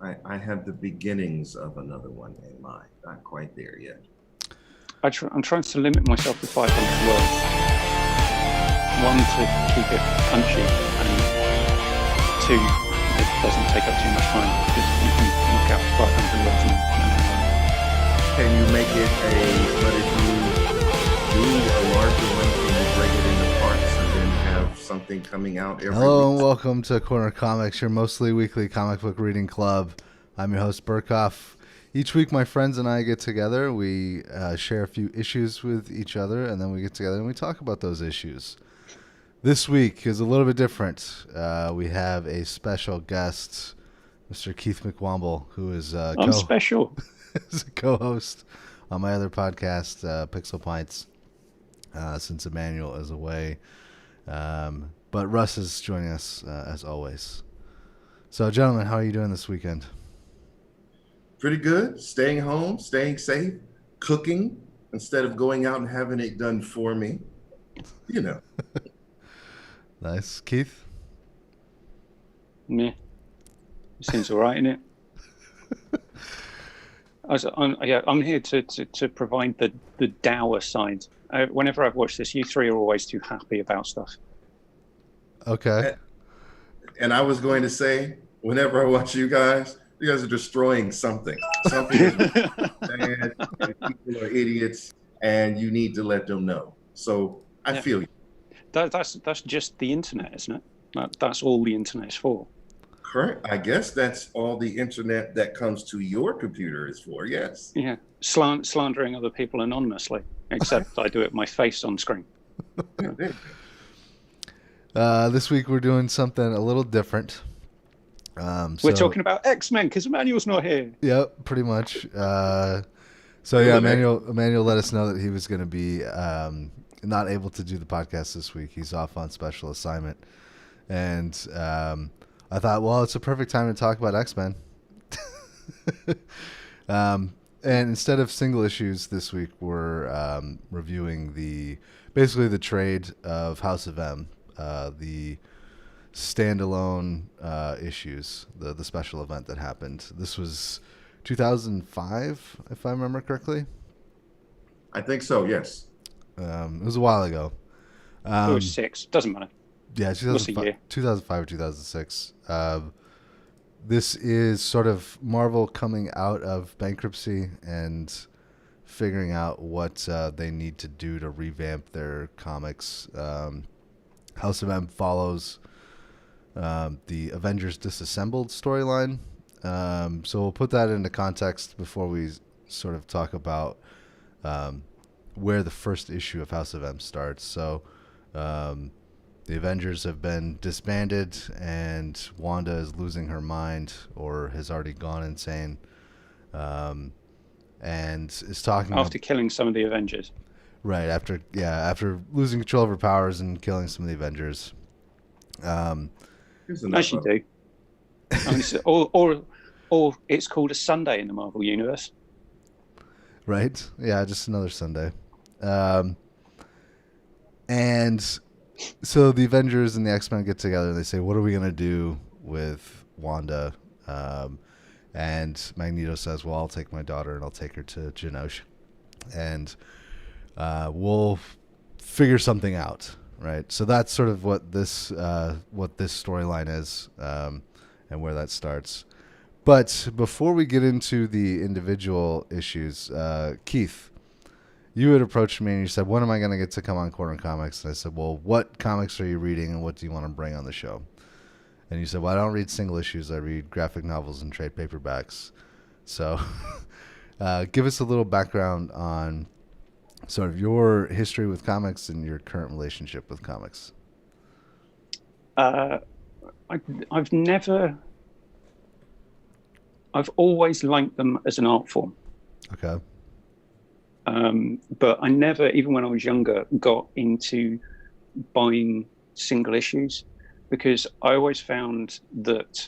I have the beginnings of another one in mind. Not quite there yet. I'm trying to limit myself to 500 words. One, to keep it punchy, and two, it doesn't take up too much time because you can knock out 500 words. Can you make it but if you do a larger one, can you break it into parts and then have something coming out every Hello week? and welcome to Corner Comics, your mostly weekly comic book reading club. I'm your host, Burkhoff. Each week, my friends and I get together. We share a few issues with each other, and then we get together and we talk about those issues. This week is a little bit different. We have a special guest, Mr. Keith McWomble, who is I'm special. is a co-host on my other podcast, Pixel Pints, since Emmanuel is away. But Russ is joining us as always. So, gentlemen, how are you doing this weekend? Pretty good. Staying home, staying safe, cooking instead of going out and having it done for me. You know. Nice. Keith? Meh. Seems all right, innit? I'm here to provide the dour side. Whenever I've watched this, you three are always too happy about stuff. Okay. And I was going to say, whenever I watch you guys are destroying something. Something is bad, and people are idiots, and you need to let them know. So I feel you. That's just the internet, isn't it? That's all the internet is for. Correct. I guess that's all the internet that comes to your computer is for. Yes. Yeah, slandering other people anonymously. Except I do it with my face on screen. This week we're doing something a little different. We're talking about X-Men because Emmanuel's not here. Yep, pretty much. Emmanuel let us know that he was going to be not able to do the podcast this week. He's off on special assignment. And I thought, well, it's a perfect time to talk about X-Men. And instead of single issues this week, we're reviewing basically the trade of House of M, the standalone issues, the special event that happened. This was 2005, if I remember correctly. I think so, yes. It was a while ago. It was 6. Doesn't matter. Yeah, 2005 or 2006. This is sort of Marvel coming out of bankruptcy and figuring out what they need to do to revamp their comics. House of M follows the Avengers Disassembled storyline. So we'll put that into context before we sort of talk about where the first issue of House of M starts. So the Avengers have been disbanded, and Wanda is losing her mind or has already gone insane, and is talking after killing some of the Avengers. Right, after losing control of her powers and killing some of the Avengers. As you do. I mean, or it's called a Sunday in the Marvel Universe. Right, yeah, just another Sunday. And so the Avengers and the X-Men get together and they say, what are we going to do with Wanda? And Magneto says, well, I'll take my daughter and I'll take her to Genosha. And we'll figure something out, right? So that's sort of what this storyline is, and where that starts. But before we get into the individual issues, Keith, you had approached me and you said, when am I going to get to come on Corner Comics? And I said, well, what comics are you reading and what do you want to bring on the show? And you said, well, I don't read single issues. I read graphic novels and trade paperbacks. So give us a little background on sort of your history with comics and your current relationship with comics. I've always liked them as an art form. Okay. But I never, even when I was younger, got into buying single issues because I always found that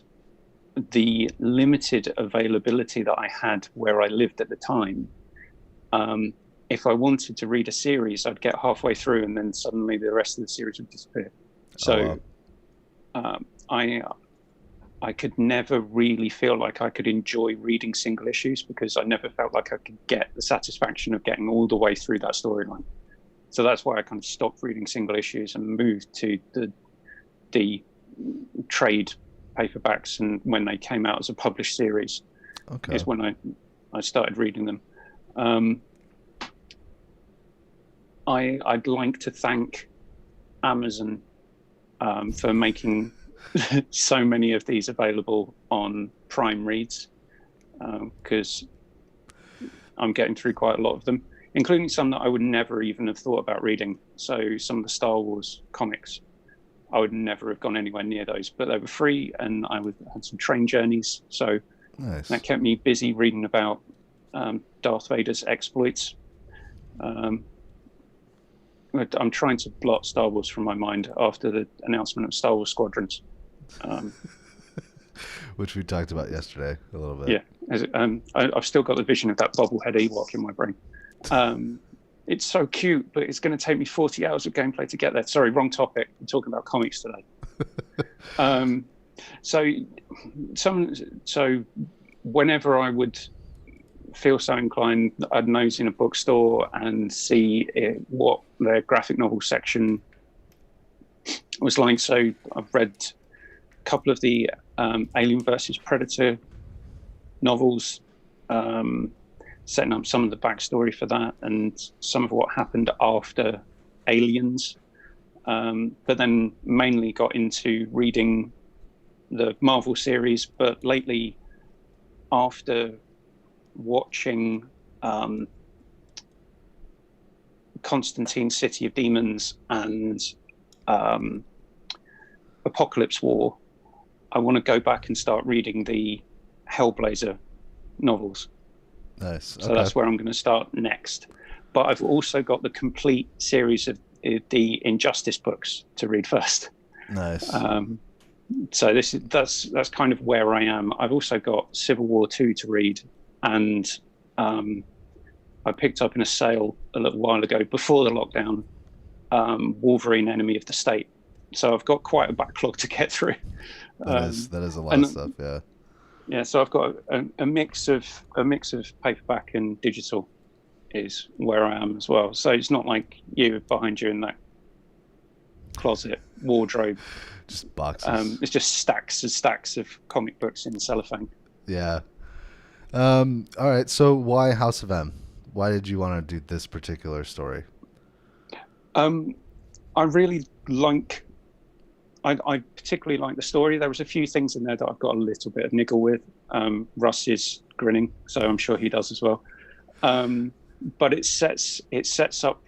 the limited availability that I had where I lived at the time, if I wanted to read a series, I'd get halfway through and then suddenly the rest of the series would disappear. So I I could never really feel like I could enjoy reading single issues because I never felt like I could get the satisfaction of getting all the way through that storyline. So that's why I kind of stopped reading single issues and moved to the trade paperbacks, and when they came out as a published series, is when I started reading them. I'd like to thank Amazon for making so many of these available on Prime Reads, because I'm getting through quite a lot of them, including some that I would never even have thought about reading. So some of the Star Wars comics, I would never have gone anywhere near those, but they were free, and I had some train journeys, so Nice. that kept me busy reading about Darth Vader's exploits. I'm trying to blot Star Wars from my mind after the announcement of Star Wars Squadrons. Which we talked about yesterday a little bit. Yeah, I've still got the vision of that bobblehead Ewok in my brain. It's so cute, but it's going to take me 40 hours of gameplay to get there. Sorry, wrong topic. I'm talking about comics today. So whenever I would feel so inclined, I'd nose in a bookstore and see what their graphic novel section was like. So I've read a couple of the Alien versus Predator novels, setting up some of the backstory for that and some of what happened after Aliens, but then mainly got into reading the Marvel series. But lately, after watching Constantine City of Demons and Apocalypse War, I want to go back and start reading the Hellblazer novels. Nice. So that's where I'm going to start next. But I've also got the complete series of the Injustice books to read first. Nice. So that's kind of where I am. I've also got Civil War 2 to read, and I picked up in a sale a little while ago before the lockdown, Wolverine: Enemy of the State. So I've got quite a backlog to get through. That is a lot of stuff. Yeah. Yeah, so I've got a mix of paperback and digital is where I am as well. So it's not like you behind you in that closet wardrobe. Just boxes. It's just stacks and stacks of comic books in cellophane. Yeah. All right. So why House of M? Why did you want to do this particular story? I really like. I particularly like the story. There was a few things in there that I've got a little bit of niggle with. Russ is grinning, so I'm sure he does as well. But it sets up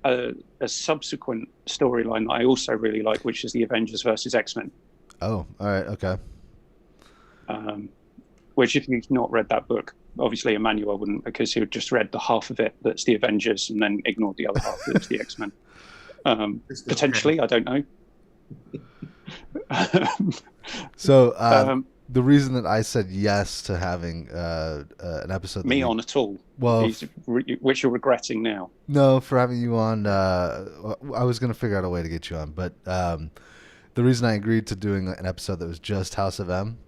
a subsequent storyline that I also really like, which is the Avengers versus X-Men. Oh, all right, okay. Which, if you've not read that book, obviously Emmanuel wouldn't, because he had just read the half of it that's the Avengers and then ignored the other half that's the X-Men. Potentially, I don't know. So the reason that I said yes to having an episode me on at all, well, which you're regretting now. No, for having you on, I was going to figure out a way to get you on, but the reason I agreed to doing an episode that was just House of M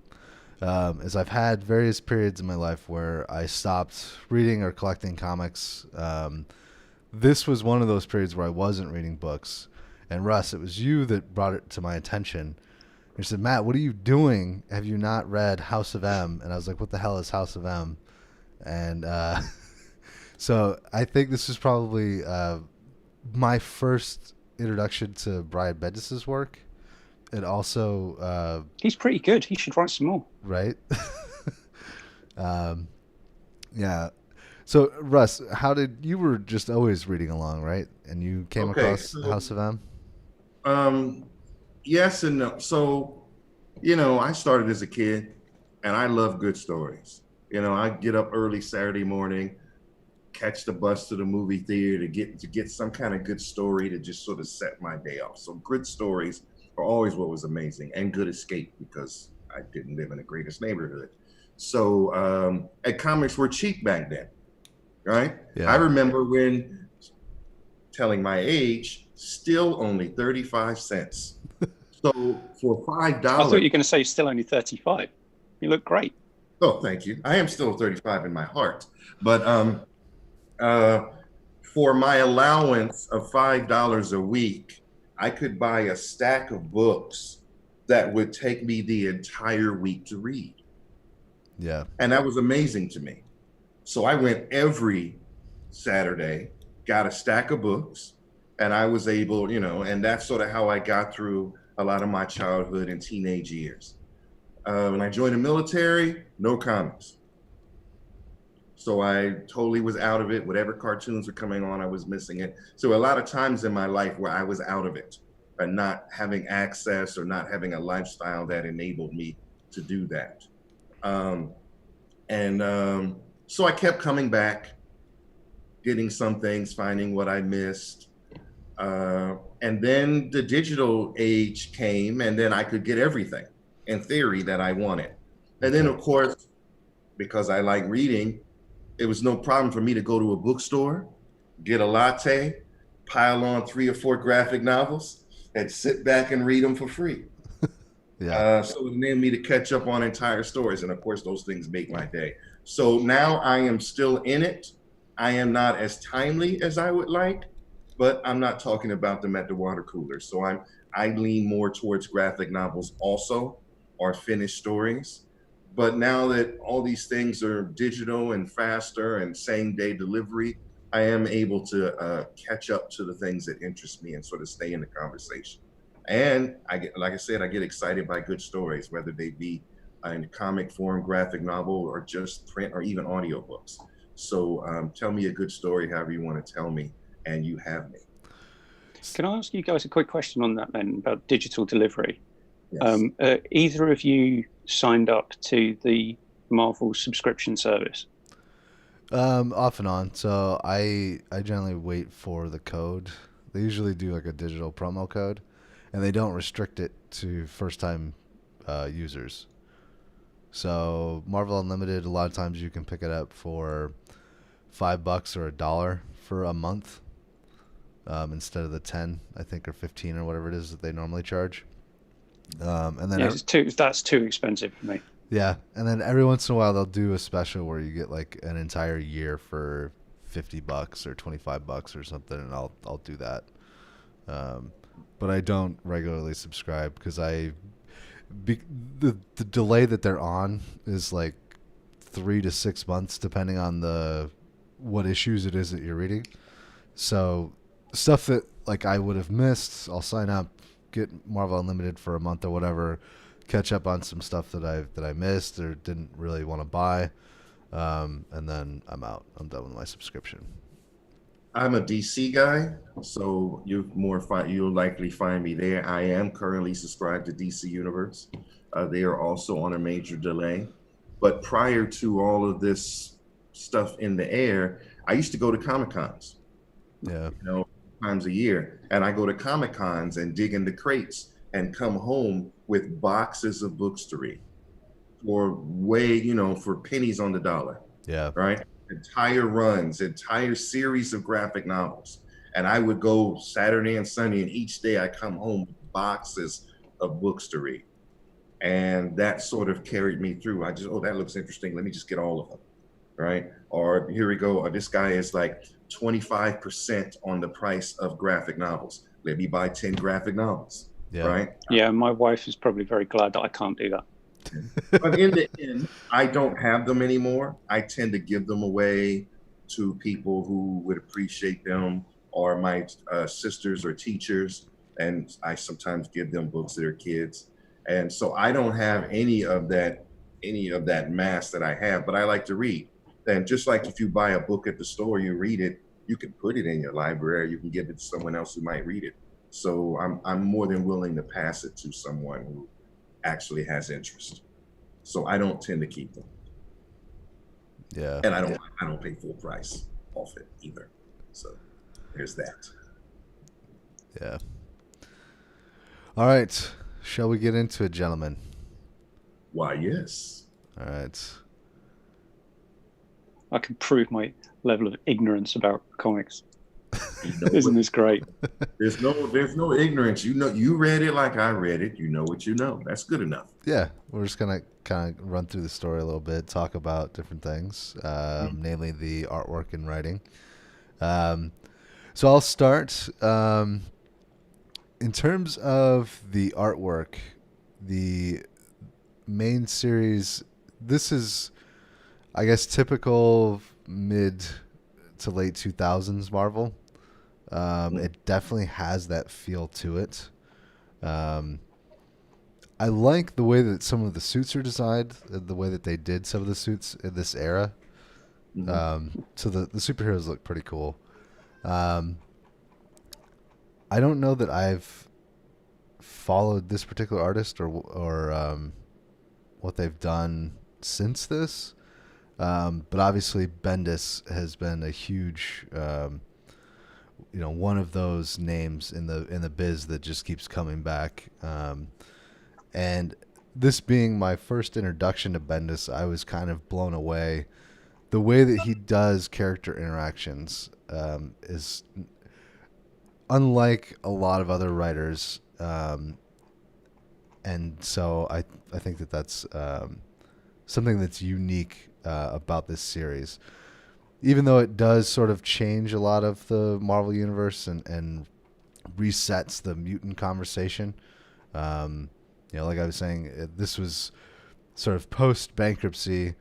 is I've had various periods in my life where I stopped reading or collecting comics. This was one of those periods where I wasn't reading books. And Russ, it was you that brought it to my attention. You said, Matt, what are you doing? Have you not read House of M? And I was like, what the hell is House of M? And so I think this is probably my first introduction to Brian Bendis's work. And also... he's pretty good. He should write some more. Right? Yeah. So, Russ, you were just always reading along, right? And you came across House of M? Yes and no. So, I started as a kid, and I love good stories. I get up early Saturday morning, catch the bus to the movie theater to get some kind of good story to just sort of set my day off. So good stories are always what was amazing, and good escape, because I didn't live in the greatest neighborhood. So and comics were cheap back then, right? Yeah. I remember when, telling my age, still only 35 cents. So for $5, I thought you were going to say still only 35. You look great. oh, thank you. I am still 35 in my heart, but uh, for my allowance of $5 a week, I could buy a stack of books that would take me the entire week to read. Yeah. And that was amazing to me. So I went every Saturday, got a stack of books, and I was able, and that's sort of how I got through a lot of my childhood and teenage years. When I joined the military, no comics. So I totally was out of it. Whatever cartoons were coming on, I was missing it. So a lot of times in my life where I was out of it and not having access or not having a lifestyle that enabled me to do that. So I kept coming back, getting some things, finding what I missed. And then the digital age came, and then I could get everything in theory that I wanted. And then, of course, because I like reading, it was no problem for me to go to a bookstore, get a latte, pile on 3 or 4 graphic novels, and sit back and read them for free. Yeah. So it enabled me to catch up on entire stories. And of course, those things make my day. So now I am still in it. I am not as timely as I would like, but I'm not talking about them at the water cooler. So I lean more towards graphic novels also, or finished stories. But now that all these things are digital and faster and same day delivery, I am able to catch up to the things that interest me and sort of stay in the conversation. And like I said, I get excited by good stories, whether they be in comic form, graphic novel, or just print or even audiobooks. So tell me a good story, however you want to tell me, and you have me. Can I ask you guys a quick question on that then about digital delivery? Yes. Either of you signed up to the Marvel subscription service? Off and on. So I generally wait for the code. They usually do like a digital promo code, and they don't restrict it to first-time users. So Marvel Unlimited, a lot of times you can pick it up for $5 or $1 for a month, instead of the 10, I think, or 15 or whatever it is that they normally charge. And then that's too expensive for me. Yeah, and then every once in a while they'll do a special where you get like an entire year for $50 or $25 or something, and I'll do that. But I don't regularly subscribe because the delay that they're on is like 3 to 6 months depending on what issues it is that you're reading. So stuff that like I would have missed, I'll sign up, get Marvel Unlimited for a month or whatever, catch up on some stuff that I missed or didn't really want to buy, and then I'm out. I'm done with my subscription. I'm a DC guy, so you'll likely find me there. I am currently subscribed to DC Universe. They are also on a major delay. But prior to all of this stuff in the air, I used to go to Comic Cons. Yeah. Times a year, and I go to Comic Cons and dig into crates and come home with boxes of books to read for pennies on the dollar. Yeah. Right. Entire runs, entire series of graphic novels. And I would go Saturday and Sunday, and each day I come home with boxes of books to read. And that sort of carried me through. That looks interesting. Let me just get all of them. Right. Or here we go. Or this guy is like 25% on the price of graphic novels. Let me buy 10 graphic novels. Yeah. Right. Yeah. My wife is probably very glad that I can't do that. But in the end, I don't have them anymore. I tend to give them away to people who would appreciate them, or my sisters or teachers. And I sometimes give them books to their kids. And so I don't have any of that mass that I have, but I like to read. And just like if you buy a book at the store, you read it, you can put it in your library, you can give it to someone else who might read it. So I'm more than willing to pass it to someone who actually has interest. So I don't tend to keep them. Yeah. And I don't pay full price off it either. So there's that. Yeah. All right. Shall we get into it, gentlemen? Why, yes. All right. I can prove my level of ignorance about comics. You know Isn't what, this great? there's no ignorance. You know, you read it like I read it. You know what you know. That's good enough. Yeah, we're just gonna kind of run through the story a little bit, talk about different things, namely the artwork and writing. Um, so I'll start. In terms of the artwork, the main series, this is, I guess, typical mid to late 2000s Marvel. It definitely has that feel to it. Um, I like the way that some of the suits are designed, the way that they did some of the suits in this era. Mhm. So the superheroes look pretty cool. Um, I don't know that I've followed this particular artist or what they've done since this. But obviously, Bendis has been a huge, one of those names in the biz that just keeps coming back. And this being my first introduction to Bendis, I was kind of blown away. The way that he does character interactions is unlike a lot of other writers, and so I think that that's something that's unique about this series. Even though it does sort of change a lot of the Marvel universe and resets the mutant conversation. Like I was saying, this was sort of post bankruptcy.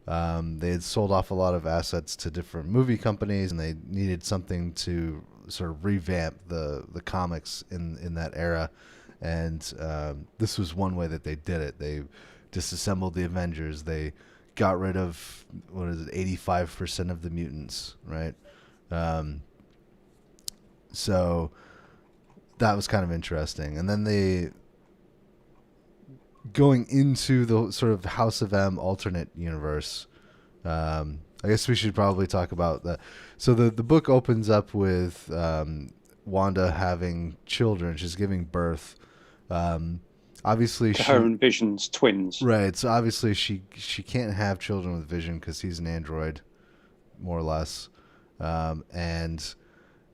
They had sold off a lot of assets to different movie companies, and they needed something to sort of revamp the comics in that era. And this was one way that they did it. They disassembled the Avengers. They got rid of 85% of the mutants, right? So that was kind of interesting. And then they going into the sort of House of M alternate universe. I guess we should probably talk about that. So the book opens up with Wanda having children. She's giving birth. Obviously, To her and Vision's twins. right. So obviously, she can't have children with Vision because he's an android, more or less. And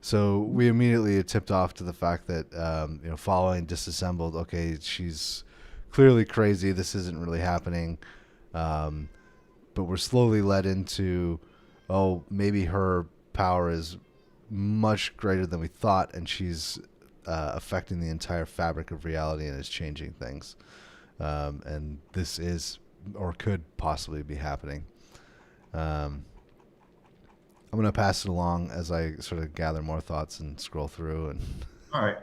so we immediately tipped off to the fact that following Disassembled, okay, she's clearly crazy. This isn't really happening. But we're slowly led into, oh, maybe her power is much greater than we thought, and she's affecting the entire fabric of reality and is changing things. And this is, or could possibly be happening. I'm going to pass it along as I sort of gather more thoughts and scroll through. And All right.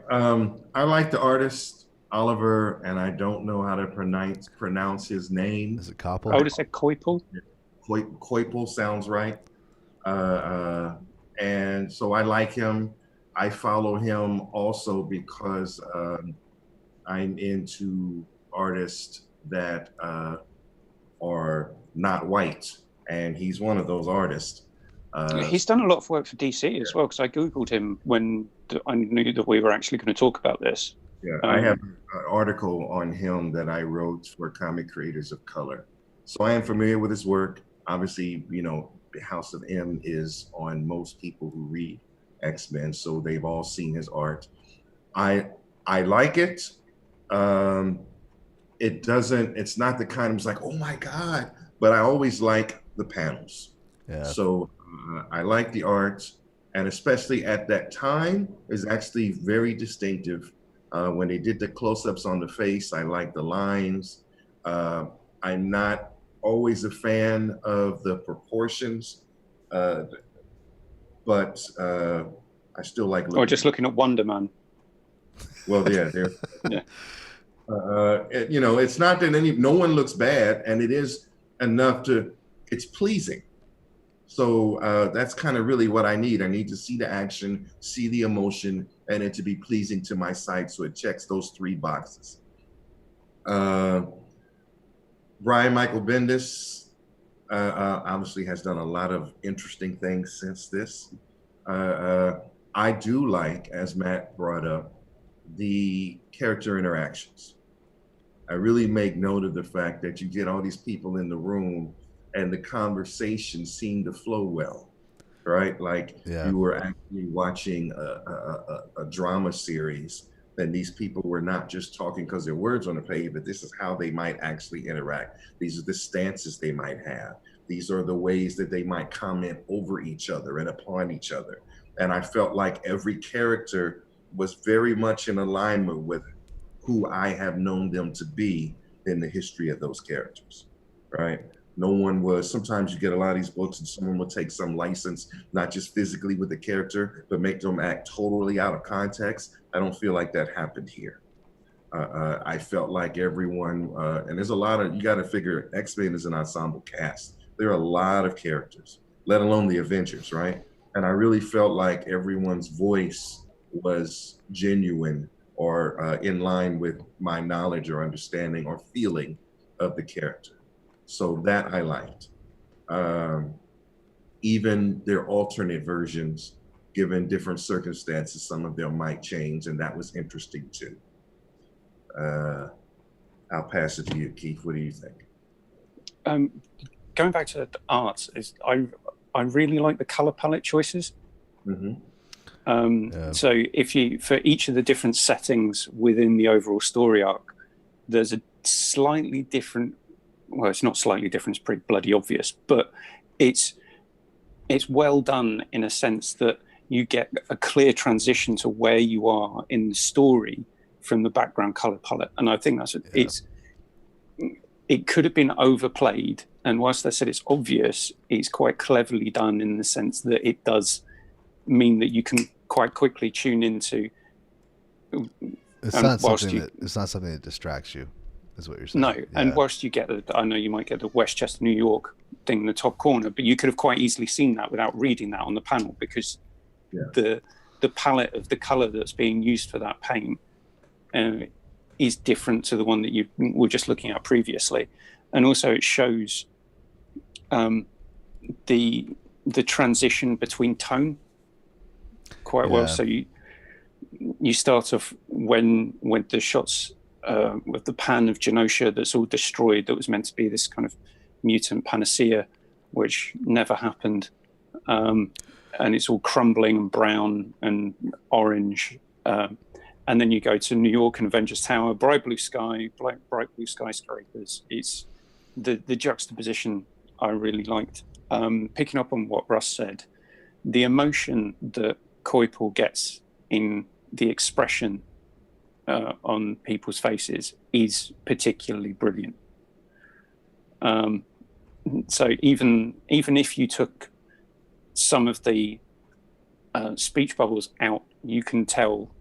I like the artist Oliver, and I don't know how to pronounce his name. is it Koppel? I would have said Koipel. Koipel sounds right. And so I like him. I follow him also because I'm into artists that are not white, and he's one of those artists. He's done a lot of work for DC as well, because I Googled him when I knew that we were actually going to talk about this. Yeah, I have an article on him that I wrote for Comic Creators of Color. So I am familiar with his work. Obviously, the House of M is on most people who read X-Men, so they've all seen his art. I like it. It's not the kind of like, oh my God, but I always like the panels. Yeah. So I like the art, and especially at that time, is actually very distinctive. When they did the close-ups on the face, I like the lines. I'm not always a fan of the proportions, but I still like looking. Or just looking at Wonder Man. Well, yeah, they're, Yeah. It's not that no one looks bad, and it is enough it's pleasing. So that's kind of really what I need. I need to see the action, see the emotion, and it to be pleasing to my sight. So it checks those three boxes. Brian Michael Bendis obviously has done a lot of interesting things since this. I do like, as Matt brought up, the character interactions. I really make note of the fact that you get all these people in the room and the conversation seemed to flow well. right? Like Yeah. you were actually watching a drama series, and these people were not just talking because their words on the page, but this is how they might actually interact. These are the stances they might have. These are the ways that they might comment over each other and upon each other. And I felt like every character was very much in alignment with who I have known them to be in the history of those characters, right? No one was, sometimes you get a lot of these books and someone will take some license, not just physically with the character, but make them act totally out of context. I don't feel like that happened here. I felt like everyone, and there's a lot of, you got to figure X-Men is an ensemble cast. There are a lot of characters, let alone the Avengers, right? And I really felt like everyone's voice was genuine or in line with my knowledge or understanding or feeling of the character. So that I liked. Um, Even their alternate versions, given different circumstances, some of them might change, and that was interesting too. Uh, I'll pass it to you, Keith. What do you think? Um, Going back to the art, I really like the color palette choices. Mm-hmm. So if you, for each of the different settings within the overall story arc, there's a slightly different, well, it's not slightly different, it's pretty bloody obvious, but it's well done in a sense that you get a clear transition to where you are in the story from the background color palette. And I think it could have been overplayed, and whilst I said it's obvious, it's quite cleverly done in the sense that it does mean that you can quite quickly tune into. It's not something that distracts you, is what you're saying. No, yeah. And whilst you get I know you might get the Westchester, New York thing in the top corner, but you could have quite easily seen that without reading that on the panel, because the palette of the color that's being used for that paint is different to the one that you were just looking at previously, and also it shows the transition between tone quite well. So you start off when the shots with the pan of Genosha that's all destroyed, that was meant to be this kind of mutant panacea, which never happened, and it's all crumbling and brown and orange. And then you go to New York and Avengers Tower, bright blue sky, bright blue skyscrapers. It's the juxtaposition I really liked. Picking up on what Russ said, the emotion that Koipel gets in the expression on people's faces is particularly brilliant. So even if you took some of the speech bubbles out, you can tell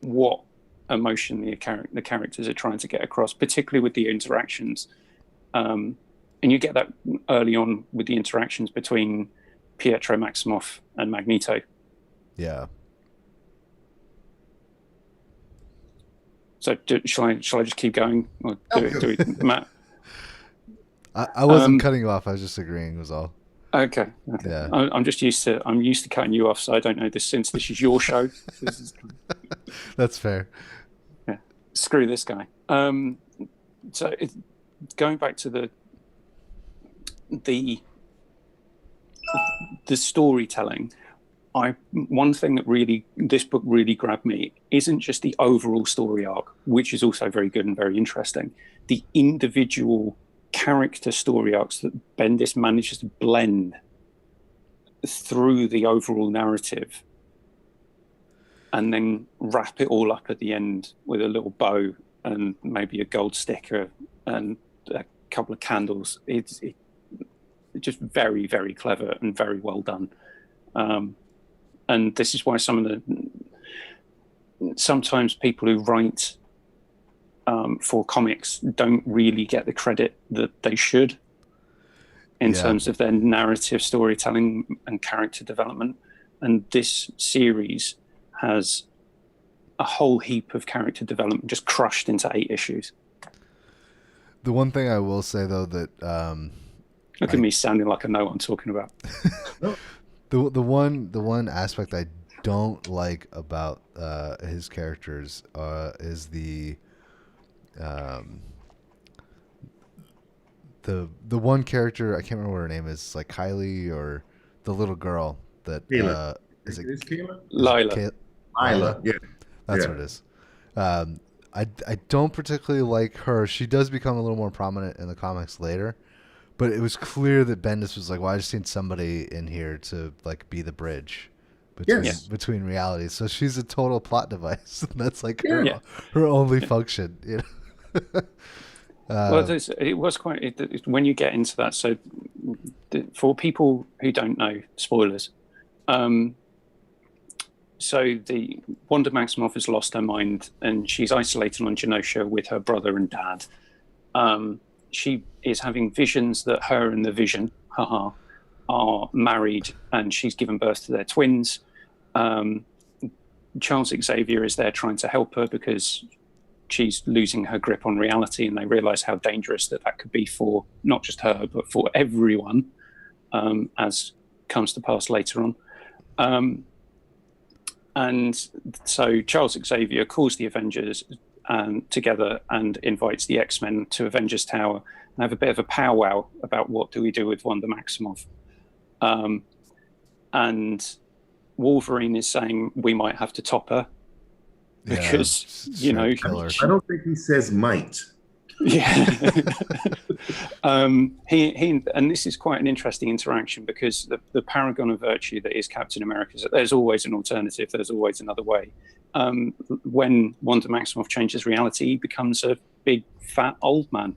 what emotion the characters are trying to get across, particularly with the interactions. And you get that early on with the interactions between Pietro Maximoff and Magneto. Yeah. So shall I just keep going? Or do it, Matt? I wasn't cutting you off. I was just agreeing was all. Okay. Yeah. I'm used to cutting you off, so I don't know this, since this is your show. That's fair. Yeah. Screw this guy. So going back to the storytelling, one thing that this book really grabbed me isn't just the overall story arc, which is also very good and very interesting. The individual character story arcs that Bendis manages to blend through the overall narrative, and then wrap it all up at the end with a little bow and maybe a gold sticker and a couple of candles. It's just very, very clever and very well done. And this is why sometimes people who write for comics don't really get the credit that they should in terms of their narrative storytelling and character development. And this series has a whole heap of character development just crushed into 8 issues. The one thing I will say, though, that look at me sounding like I know what I'm talking about. The one aspect I don't like about his characters is the one character, I can't remember what her name is, like Kylie or the little girl that Kayla. is it Is Kayla? Lila. Lila. Yeah. That's Yeah. what it is. I don't particularly like her. She does become a little more prominent in the comics later, but it was clear that Bendis was like, "Well, I just need somebody in here to like be the bridge between Yes. between realities." So she's a total plot device. That's like Yeah. her only function. You know? Well, it was quite when you get into that. So, for people who don't know, spoilers. So the Wanda Maximoff has lost her mind, and she's isolated on Genosha with her brother and dad. She is having visions that her and the Vision, are married, and she's given birth to their twins. Charles Xavier is there trying to help her because she's losing her grip on reality, and they realize how dangerous that could be for not just her, but for everyone, as comes to pass later on. And so Charles Xavier calls the Avengers together and invites the X-Men to Avengers Tower and have a bit of a powwow about what do we do with Wanda Maximoff. And Wolverine is saying we might have to top her because, I don't think he says might. Yeah. he and this is quite an interesting interaction because the paragon of virtue that is Captain America is that there's always an alternative, there's always another way. When Wanda Maximoff changes reality, he becomes a big fat old man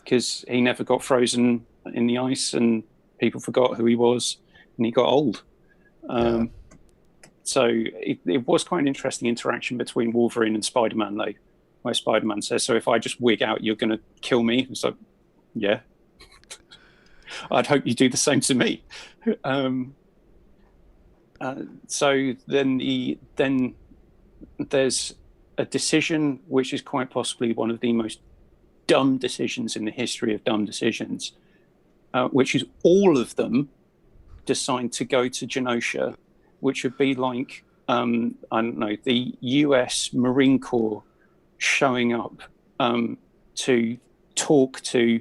because he never got frozen in the ice and people forgot who he was and he got old. So it was quite an interesting interaction between Wolverine and Spider-Man though, where Spider-Man says, so if I just wig out, you're going to kill me? So, yeah. I'd hope you do the same to me. So then there's a decision which is quite possibly one of the most dumb decisions in the history of dumb decisions, which is all of them decide to go to Genosha, which would be like, I don't know, the US Marine Corps showing up to talk to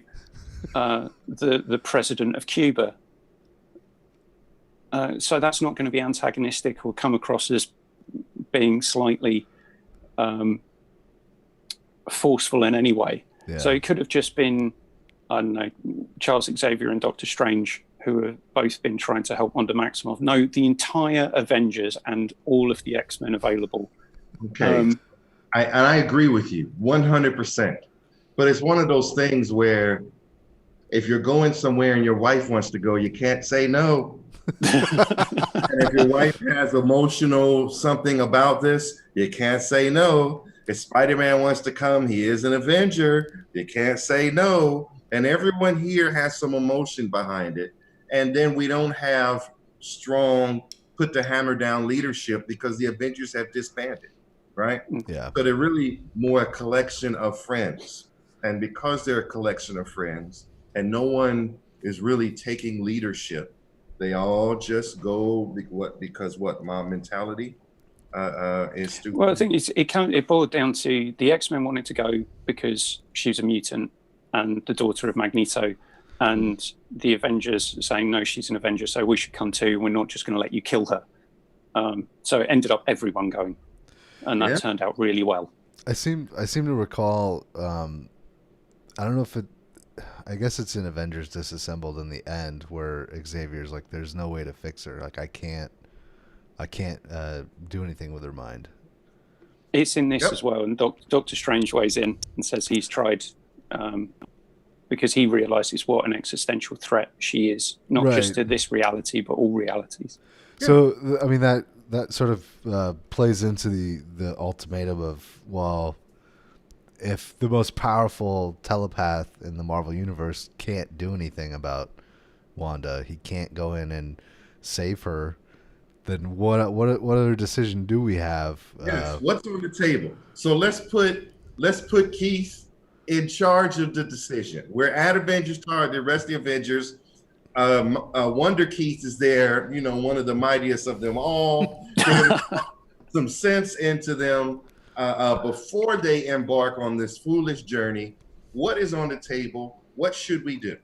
the president of Cuba. So that's not going to be antagonistic or come across as being slightly forceful in any way. Yeah. So it could have just been, I don't know, Charles Xavier and Doctor Strange, who have both been trying to help Wanda Maximoff. No, the entire Avengers and all of the X-Men available. Okay. I agree with you 100%, but it's one of those things where if you're going somewhere and your wife wants to go, you can't say no. And if your wife has emotional something about this, you can't say no. If Spider-Man wants to come, he is an Avenger. You can't say no. And everyone here has some emotion behind it. And then we don't have strong put the hammer down leadership because the Avengers have disbanded. Right? Yeah. So they're really more a collection of friends. And because they're a collection of friends and no one is really taking leadership, they all just go because mom mentality is stupid. Well, I think it boiled down to the X-Men wanted to go because she's a mutant and the daughter of Magneto, and the Avengers saying, no, she's an Avenger, so we should come too. We're not just going to let you kill her. So it ended up everyone going. And that turned out really well. I seem to recall. I don't know if I guess it's in Avengers Disassembled in the end where Xavier's like, "There's no way to fix her. Like I can't do anything with her mind." It's in this as well, and Doctor Strange weighs in and says he's tried because he realizes what an existential threat she is, not just to this reality but all realities. So I mean that sort of plays into the ultimatum of, well, if the most powerful telepath in the Marvel Universe can't do anything about Wanda, he can't go in and save her, then what other decision do we have? Yes. What's on the table? So let's put Keith in charge of the decision. We're at Avengers Tower, the rest of the Avengers. Wonder Keith is there, one of the mightiest of them all. Some sense into them before they embark on this foolish journey. What is on the table? What should we do?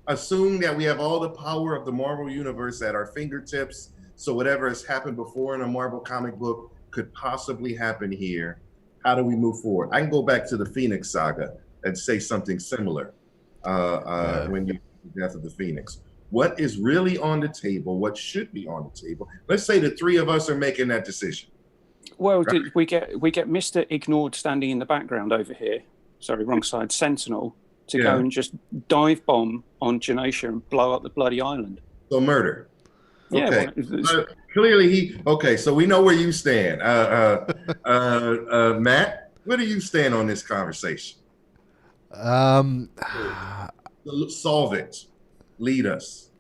assume that we have all the power of the Marvel universe at our fingertips. So whatever has happened before in a Marvel comic book could possibly happen here. How do we move forward? I can go back to the Phoenix saga and say something similar when you the death of the Phoenix. What is really on the table? What should be on the table? Let's say the three of us are making that decision. Well, we get Mr. Ignored standing in the background over here. Sorry, wrong side. Sentinel to go and just dive bomb on Genosha and blow up the bloody island. So murder. Yeah. Okay. Clearly okay. So we know where you stand. Matt, where do you stand on this conversation? Solve it. Lead us.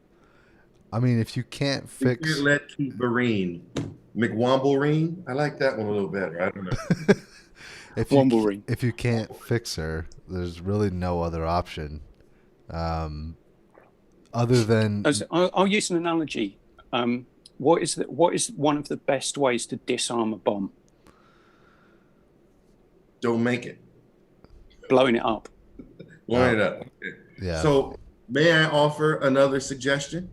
I mean, if you can't fix, you can't let Keith Barine, McWomblreen. I like that one a little better. I don't know. if you can't fix her, there's really no other option, other than. I'll use an analogy. What is one of the best ways to disarm a bomb? Don't make it. Blowing it up. Blowing it up. Okay. Yeah. So may I offer another suggestion?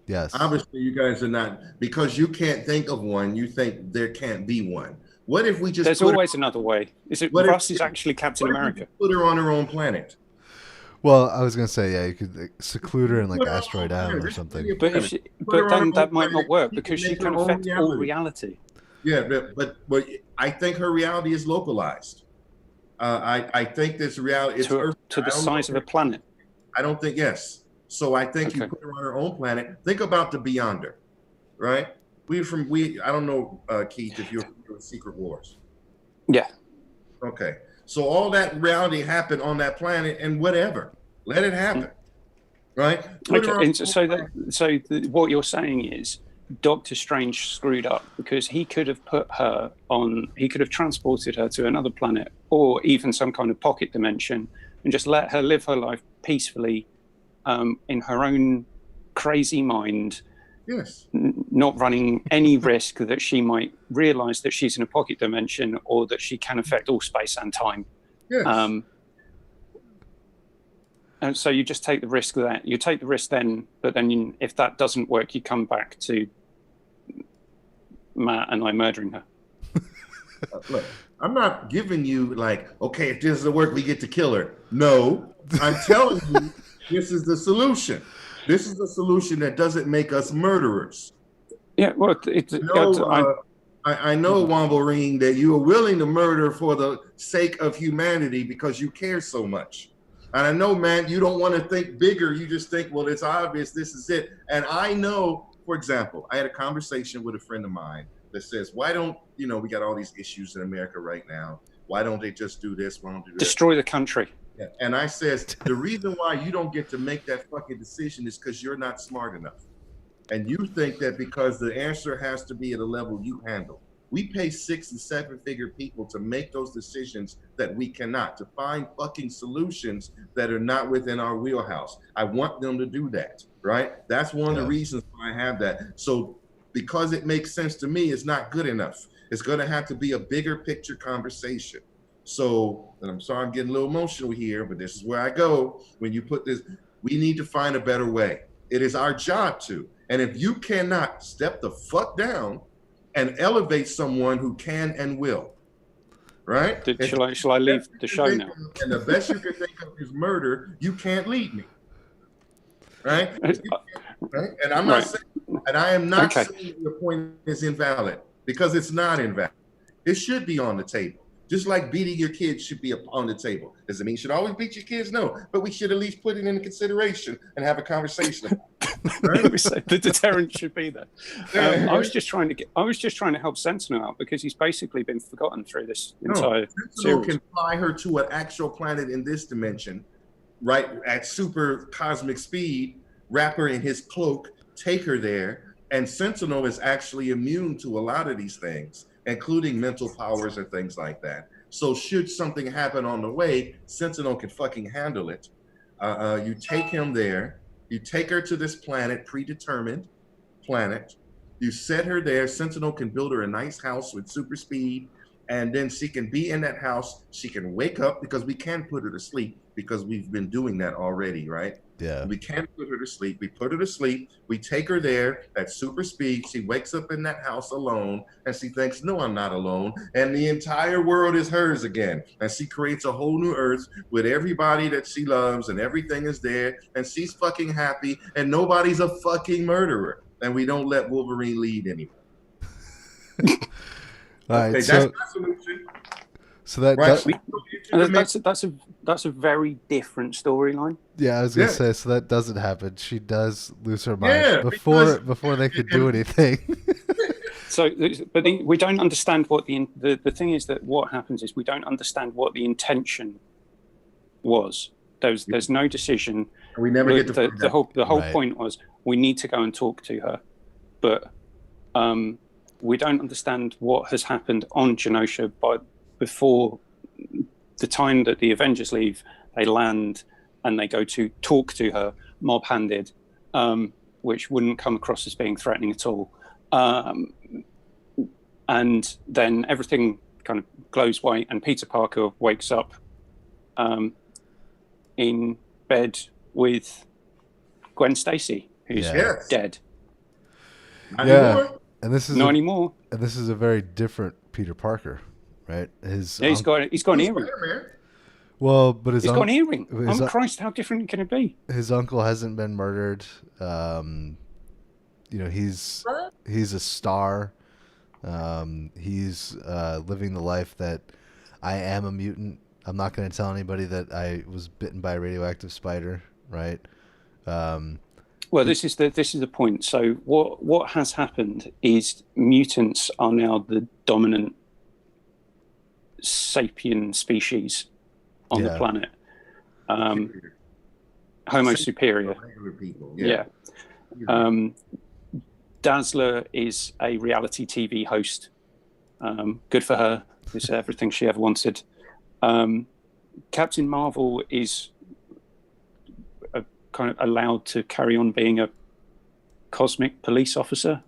Yes. Obviously, you guys are not, because you can't think of one, you think there can't be one. What if we just There's always another way. Is it Russ is actually Captain America? Put her on her own planet. Well, I was gonna say, yeah, you could seclude her in like Asteroid Island or something. But then that might not work because she can affect all reality. Yeah, but I think her reality is localized. I think this reality is to the size of a planet. I don't think yes. So I think you put her on her own planet. Think about the Beyonder, right? I don't know, Keith, if you're with Secret Wars. Yeah. Okay. So all that reality happened on that planet, and whatever, let it happen, right? Okay. So what you're saying is Doctor Strange screwed up because he could have he could have transported her to another planet or even some kind of pocket dimension and just let her live her life peacefully in her own crazy mind. Yes. Not running any risk that she might realize that she's in a pocket dimension or that she can affect all space and time. Yes. And so you just take the risk that you take the risk then, but then if that doesn't work, you come back to Matt and I murdering her. Look, I'm not giving you like, okay, if this doesn't work, we get to kill her. No, I'm telling you, this is the solution. This is the solution that doesn't make us murderers. Yeah, well, I know, Wolverine, that you are willing to murder for the sake of humanity because you care so much. And I know, man, you don't want to think bigger. You just think, well, it's obvious. This is it. And I know, for example, I had a conversation with a friend of mine that says, why don't, we got all these issues in America right now. Why don't they just do this? Why don't they do destroy the country? Yeah. And I says, the reason why you don't get to make that fucking decision is because you're not smart enough. And you think that because the answer has to be at a level you handle. We pay 6- and 7-figure people to make those decisions that we cannot, to find fucking solutions that are not within our wheelhouse. I want them to do that, right? That's one of the reasons why I have that. So because it makes sense to me, it's not good enough. It's going to have to be a bigger picture conversation. So, and I'm sorry I'm getting a little emotional here, but this is where I go. When you put this, we need to find a better way. It is our job to. And if you cannot step the fuck down and elevate someone who can and will, right? Shall I leave the show now? And the best you can think of is murder. You can't lead me, right? Right? And I'm not saying, and I am not saying your point is invalid because it's not invalid. It should be on the table. Just like beating your kids should be on the table. Does it mean you should always beat your kids? No, but we should at least put it into consideration and have a conversation. Right? The deterrent should be there. I was just trying to help Sentinel out because he's basically been forgotten through this entire series. Can fly her to an actual planet in this dimension, right, at super cosmic speed, wrap her in his cloak, take her there, and Sentinel is actually immune to a lot of these things, including mental powers and things like that. So should something happen on the way, Sentinel can fucking handle it. You take him there, you take her to this planet, predetermined planet, you set her there, Sentinel can build her a nice house with super speed and then she can be in that house. She can wake up because we can put her to sleep because we've been doing that already, right? Yeah. We can't put her to sleep. We put her to sleep. We take her there at super speed. She wakes up in that house alone and she thinks, no, I'm not alone. And the entire world is hers again. And she creates a whole new earth with everybody that she loves and everything is there. And she's fucking happy and nobody's a fucking murderer. And we don't let Wolverine lead anymore. All right, Okay, so that's my solution. so that, Right. That's a very different storyline. yeah, I was gonna Yeah. say, so that doesn't happen. She does lose her mind Yeah, before they could do anything. So, but we don't understand what the thing is that what happens is we don't understand what the intention was. There's no decision. We never get to the, find the out. whole the whole Right. point was we need to go and talk to her, but we don't understand what has happened on Genosha before the time that the Avengers leave. They land and they go to talk to her, mob-handed, which wouldn't come across as being threatening at all. And then everything kind of glows white, and Peter Parker wakes up in bed with Gwen Stacy, who's Yeah. Yes. dead. Not Yeah. anymore. And this is Not anymore. a very different Peter Parker, right? His Yeah, he's got an earring. Spider-Man. well, but his He's got an earring. his Oh Christ, how different can it be? his uncle hasn't been murdered. He's a star. He's living the life that I am a mutant. I'm not going to tell anybody that I was bitten by a radioactive spider, right? Well, this is the point. So what has happened is mutants are now the dominant sapien species on the Yeah. planet. Homo superior. Regular people. Yeah. Dazzler is a reality TV host. Good for her. It's everything she ever wanted. Captain Marvel is kind of allowed to carry on being a cosmic police officer.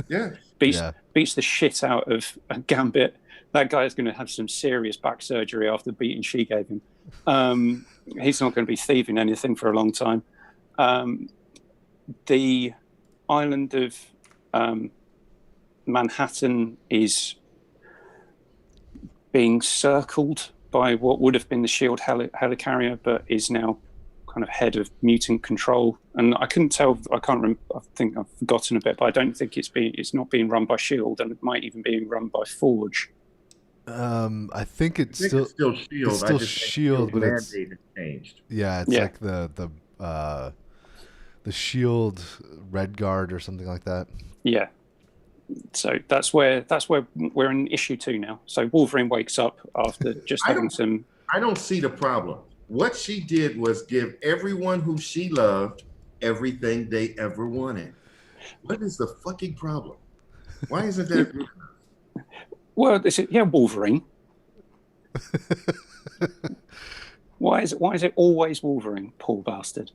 Yeah. Beats the shit out of a Gambit. That guy is going to have some serious back surgery after the beating she gave him. He's not going to be thieving anything for a long time. The island of Manhattan is being circled by what would have been the SHIELD helicarrier, but is now kind of head of mutant control. And I couldn't tell. I can't remember. I think I've forgotten a bit, but I don't think it's not being run by SHIELD, and it might even be run by Forge. I think it's I think still it's still Shield. it's I still just think SHIELD, but it's mandate has changed. yeah, it's Yeah. like the SHIELD Red Guard or something like that. Yeah. So that's where we're in issue 2 now. So Wolverine wakes up after just having some. I don't see the problem. What she did was give everyone who she loved everything they ever wanted. What is the fucking problem? Why isn't that good enough? Well, this is Wolverine. Why is it always Wolverine, poor bastard?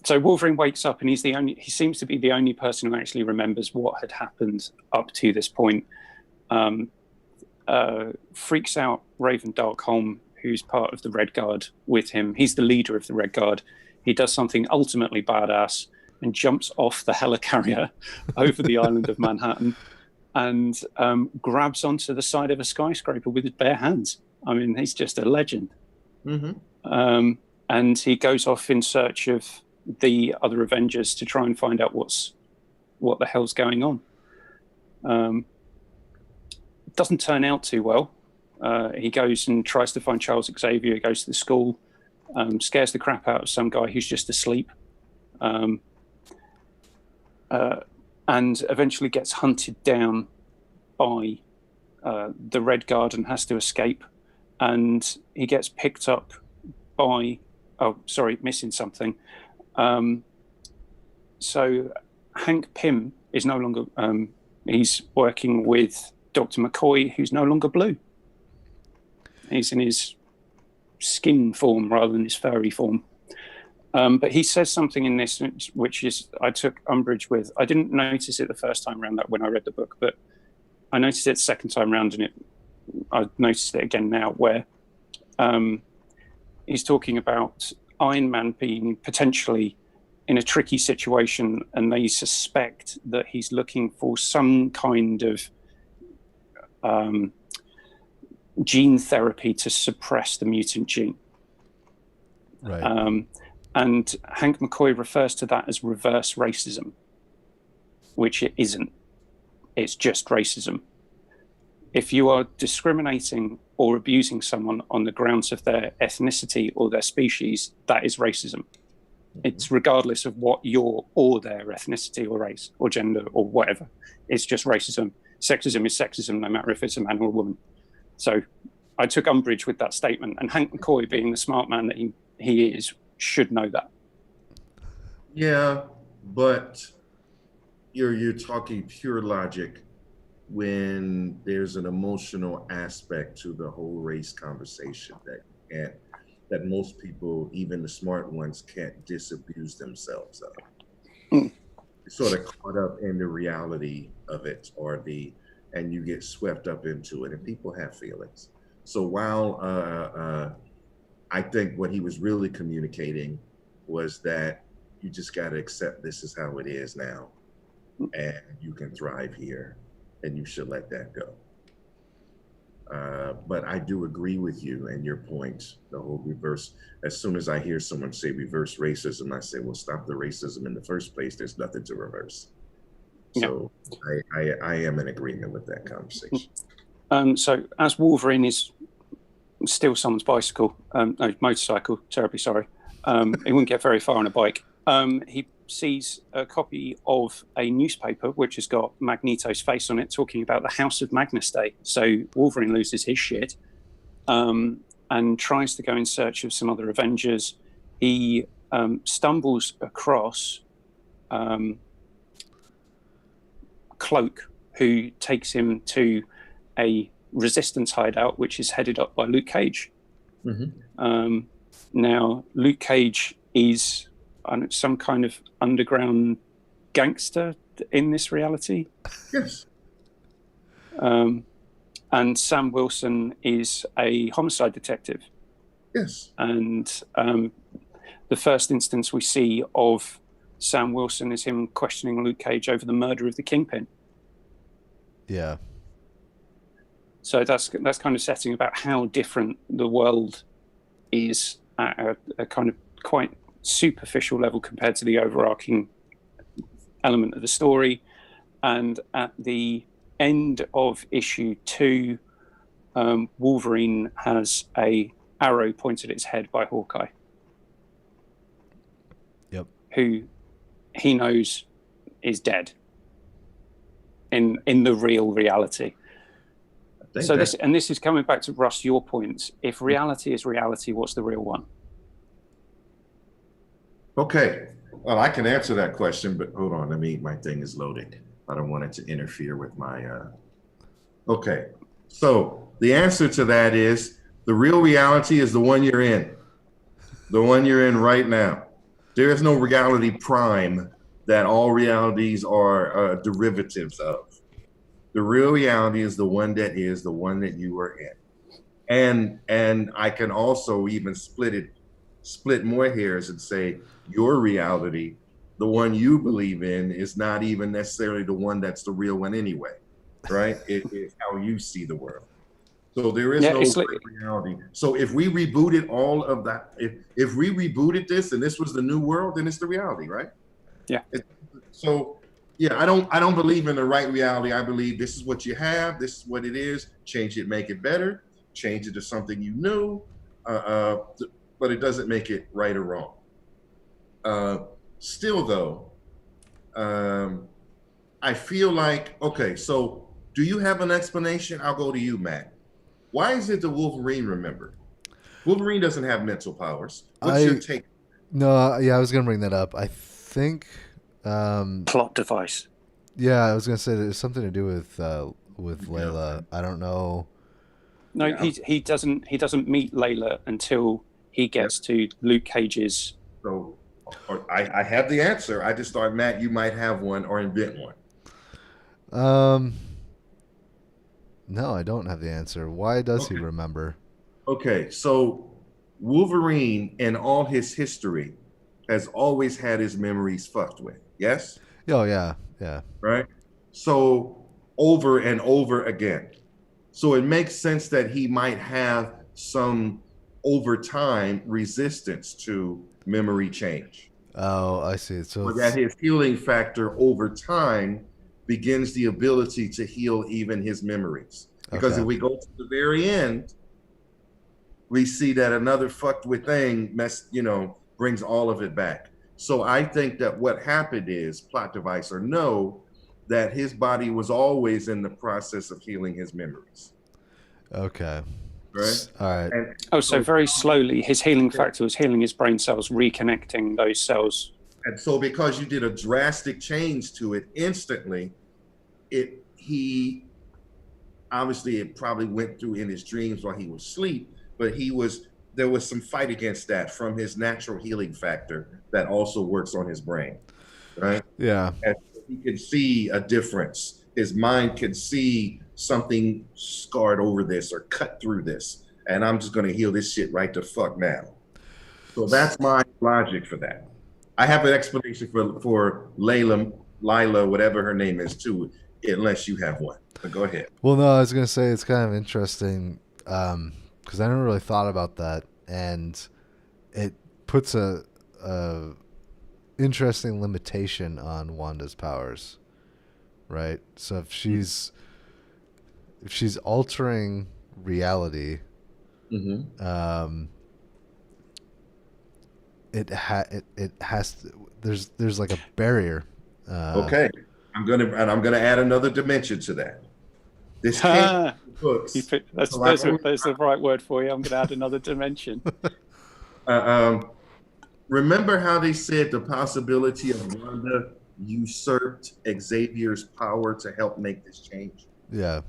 So Wolverine wakes up and he seems to be the only person who actually remembers what had happened up to this point. Freaks out Raven Darkholm, who's part of the Red Guard with him. He's the leader of the Red Guard. He does something ultimately badass and jumps off the helicarrier over the island of Manhattan and grabs onto the side of a skyscraper with his bare hands. I mean, he's just a legend. Mm-hmm. And he goes off in search of the other Avengers to try and find out what the hell's going on. Doesn't turn out too well. He goes and tries to find Charles Xavier, goes to the school, scares the crap out of some guy who's just asleep, and eventually gets hunted down by the Red Guard and has to escape. And he gets picked up by... Oh, sorry, missing something. So Hank Pym is no longer... he's working with Dr. McCoy, who's no longer blue. He's in his skin form rather than his furry form. But he says something in this which is I took umbrage with. I didn't notice it the first time around that when I read the book, but I noticed it the second time round, and I noticed it again now, where he's talking about Iron Man being potentially in a tricky situation, and they suspect that he's looking for some kind of gene therapy to suppress the mutant gene. Right. And Hank McCoy refers to that as reverse racism, which it isn't. It's just racism. If you are discriminating or abusing someone on the grounds of their ethnicity or their species, that is racism. It's regardless of what your or their ethnicity or race or gender or whatever. It's just racism. Sexism is sexism, no matter if it's a man or a woman. So I took umbrage with that statement, and Hank McCoy, being the smart man that he is, should know that. Yeah, but you're talking pure logic when there's an emotional aspect to the whole race conversation that most people, even the smart ones, can't disabuse themselves of. You're sort of caught up in the reality of it, and you get swept up into it, and people have feelings. So while I think what he was really communicating was that you just got to accept this is how it is now, and you can thrive here, and you should let that go. But I do agree with you and your point, the whole reverse. As soon as I hear someone say reverse racism, I say, well, stop the racism in the first place. There's nothing to reverse. So I am in agreement with that conversation. So as Wolverine is steal someone's bicycle, motorcycle, terribly sorry. He wouldn't get very far on a bike. He sees a copy of a newspaper which has got Magneto's face on it, talking about the House of Magnus Day. So Wolverine loses his shit and tries to go in search of some other Avengers. He stumbles across Cloak, who takes him to a resistance hideout, which is headed up by Luke Cage. Mm-hmm. Now, Luke Cage is some kind of underground gangster in this reality. Yes. And Sam Wilson is a homicide detective. Yes. And the first instance we see of Sam Wilson is him questioning Luke Cage over the murder of the Kingpin. Yeah. So that's kind of setting about how different the world is at a kind of quite superficial level compared to the overarching element of the story. And at the end of issue 2, Wolverine has a arrow pointed at his head by Hawkeye. Yep. Who he knows is dead in the real reality. So this is coming back to Russ, your point. If reality is reality, what's the real one? Okay. Well, I can answer that question, but hold on. My thing is loading. I don't want it to interfere with my. Okay. So the answer to that is the real reality is the one you're in. The one you're in right now. There is no reality prime that all realities are derivatives of. The real reality is the one that is the one that you are in. And I can also even split more hairs and say your reality, the one you believe in, is not even necessarily the one that's the real one anyway, right? It is how you see the world. So there is no reality. So if we rebooted all of that, if we rebooted this and this was the new world, then it's the reality, right? Yeah. I don't believe in the right reality. I believe this is what you have. This is what it is. Change it, make it better. Change it to something you knew, but it doesn't make it right or wrong. Still, though, I feel like, okay, so do you have an explanation? I'll go to you, Matt. Why is it that Wolverine remembered? Wolverine doesn't have mental powers. What's your take? No, yeah, I was going to bring that up. I think... plot device. Yeah, I was going to say there's something to do with Layla. I don't know. No, yeah. he doesn't meet Layla until he gets to Luke Cage's. So I have the answer. I just thought, Matt, you might have one or invent one. No, I don't have the answer. Why does he Okay. remember? Okay, so Wolverine in all his history has always had his memories fucked with. Yes? Oh yeah, yeah. Right? So over and over again. So it makes sense that he might have some over time resistance to memory change, Oh, I see. So but that it's his healing factor over time begins the ability to heal even his memories. Because okay. if we go to the very end, we see that another fucked with thing brings all of it back. So I think that what happened is, plot device or no, that his body was always in the process of healing his memories, Okay. right? All right. And Oh, so so, very slowly, his healing factor was healing his brain cells, reconnecting those cells. and so because you did a drastic change to it instantly, he obviously it probably went through in his dreams while he was asleep, but there was some fight against that from his natural healing factor that also works on his brain, right? Yeah. And he can see a difference. His mind can see something scarred over this or cut through this, and I'm just going to heal this shit right the fuck now. So that's my logic for that. I have an explanation for Lila, whatever her name is, too, unless you have one. But go ahead. Well, no, I was gonna say it's kind of interesting because I never really thought about that, and it puts a interesting limitation on Wanda's powers, right? So if she's altering reality, Mm-hmm. it has to, there's like a barrier. Okay, I'm gonna add another dimension to that. This came from the books. That's So I've there's the right word for you. I'm going to add another dimension. Remember how they said the possibility of Wanda usurped Xavier's power to help make this change? Yeah.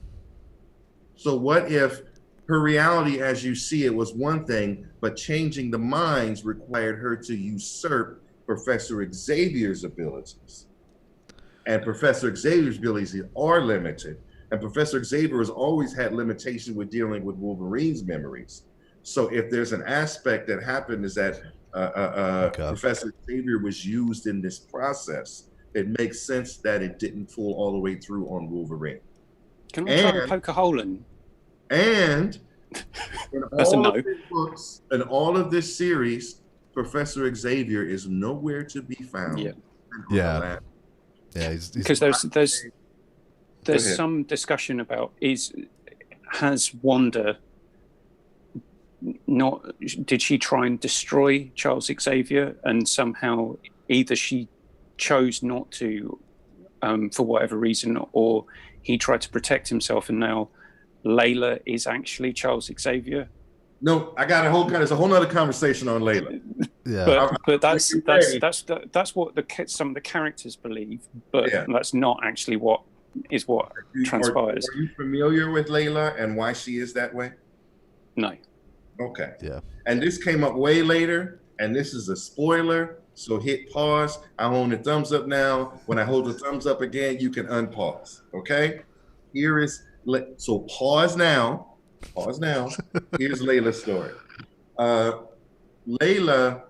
So what if her reality as you see it was one thing, but changing the minds required her to usurp Professor Xavier's abilities? And Professor Xavier's abilities are limited. And Professor Xavier has always had limitation with dealing with Wolverine's memories. So if there's an aspect that happened is that Okay. Professor Xavier was used in this process, it makes sense that it didn't pull all the way through on Wolverine. Can I try and poke a hole in? And in That's a all no. of these books and all of this series, Professor Xavier is nowhere to be found. Yeah. Yeah. Yeah. He's Because there's ahead. some discussion about has Wanda did she try and destroy Charles Xavier, and somehow either she chose not to for whatever reason, or he tried to protect himself, and now Layla is actually Charles Xavier. No, there's a whole nother conversation on Layla. yeah. But that's what some of the characters believe, but Yeah. that's not actually what transpires. Are you familiar with Layla and why she is that way? No. Okay. Yeah. And this came up way later, and this is a spoiler. So hit pause. I'm on the thumbs up now. When I hold the thumbs up again, you can unpause. Okay. So pause now. Pause now. Here's Layla's story. Layla,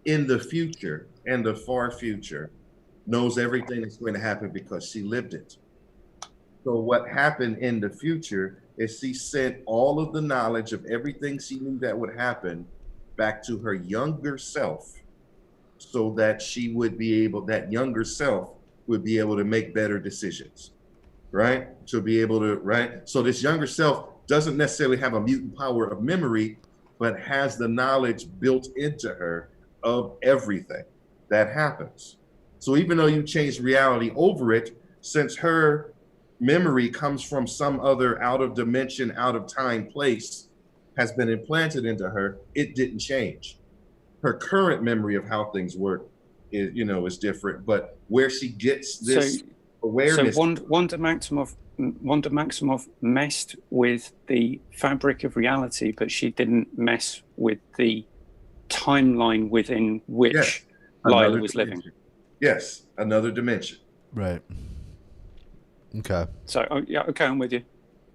in the future, in the far future, knows everything that's going to happen because she lived it. So what happened in the future is she sent all of the knowledge of everything she knew that would happen back to her younger self, so that that younger self would be able to make better decisions, right? To be able to, right? So this younger self doesn't necessarily have a mutant power of memory, but has the knowledge built into her of everything that happens. So even though you change reality over it, since her memory comes from some other out of dimension, out of time place, has been implanted into her, it didn't change. Her current memory of how things work is different, but where she gets this awareness. So Wanda Maximoff messed with the fabric of reality, but she didn't mess with the timeline within which Lila was living. Yes, another dimension. Right. Okay. So, yeah, okay, I'm with you.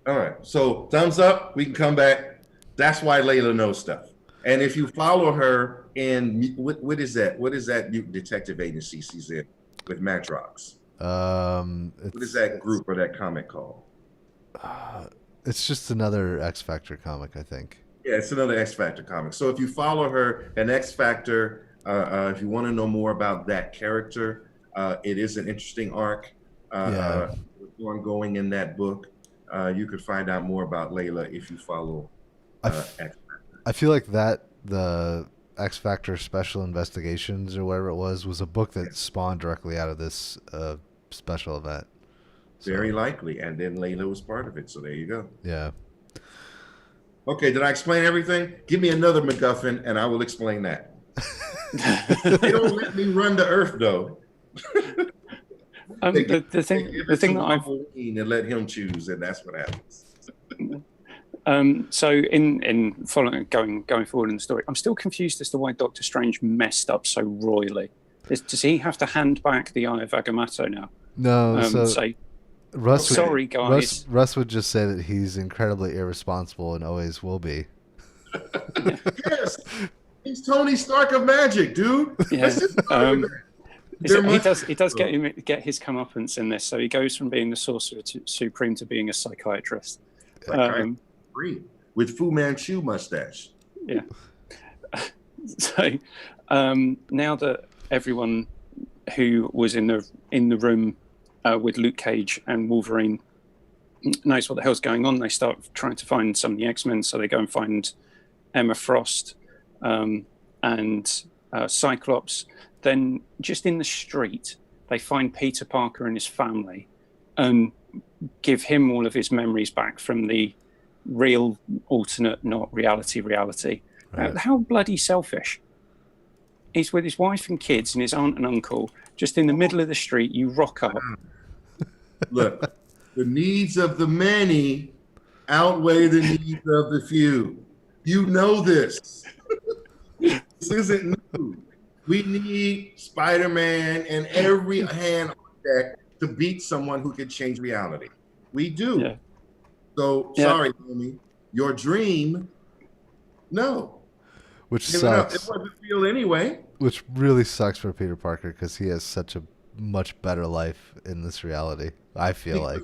All right. So thumbs up. We can come back. That's why Layla knows stuff. And if you follow her in what is that? What is that mutant detective agency she's in with Madrox? What is that group or that comic called? It's just another X Factor comic, I think. Yeah, it's another X Factor comic. So if you follow her in X Factor, if you want to know more about that character, it is an interesting arc ongoing in that book. You could find out more about Layla if you follow X. I feel like that the X Factor Special Investigations or whatever it was a book that spawned directly out of this special event. So, Very likely. And then Layla was part of it. So there you go. yeah. Okay, did I explain everything? Give me another MacGuffin and I will explain that. They don't let me run the earth though. The thing that I've and let him choose, and that's what happens. So in following going forward in the story, I'm still confused as to why Doctor Strange messed up so royally. Does he have to hand back the Eye of Agamotto now? No, Say, Russ, sorry guys. Russ would just say that he's incredibly irresponsible and always will be. Yes, he's Tony Stark of magic, dude. Yeah. He does get his comeuppance in this. So he goes from being the sorcerer supreme to being a psychiatrist. With Fu Manchu mustache. Yeah. So now that everyone who was in the room with Luke Cage and Wolverine knows what the hell's going on, they start trying to find some of the X-Men. So they go and find Emma Frost and Cyclops. Then just in the street, they find Peter Parker and his family and give him all of his memories back from the real alternate, not reality. Right. How bloody selfish. He's with his wife and kids and his aunt and uncle, just in the middle of the street. You rock up. Look, the needs of the many outweigh the needs of the few. You know this. This isn't new. We need Spider-Man and every hand on deck to beat someone who can change reality. We do. Yeah. So, sorry, homie. Your dream, no. Which Give it up. sucks. It wasn't real anyway. Which really sucks for Peter Parker because he has such a much better life in this reality. I feel like.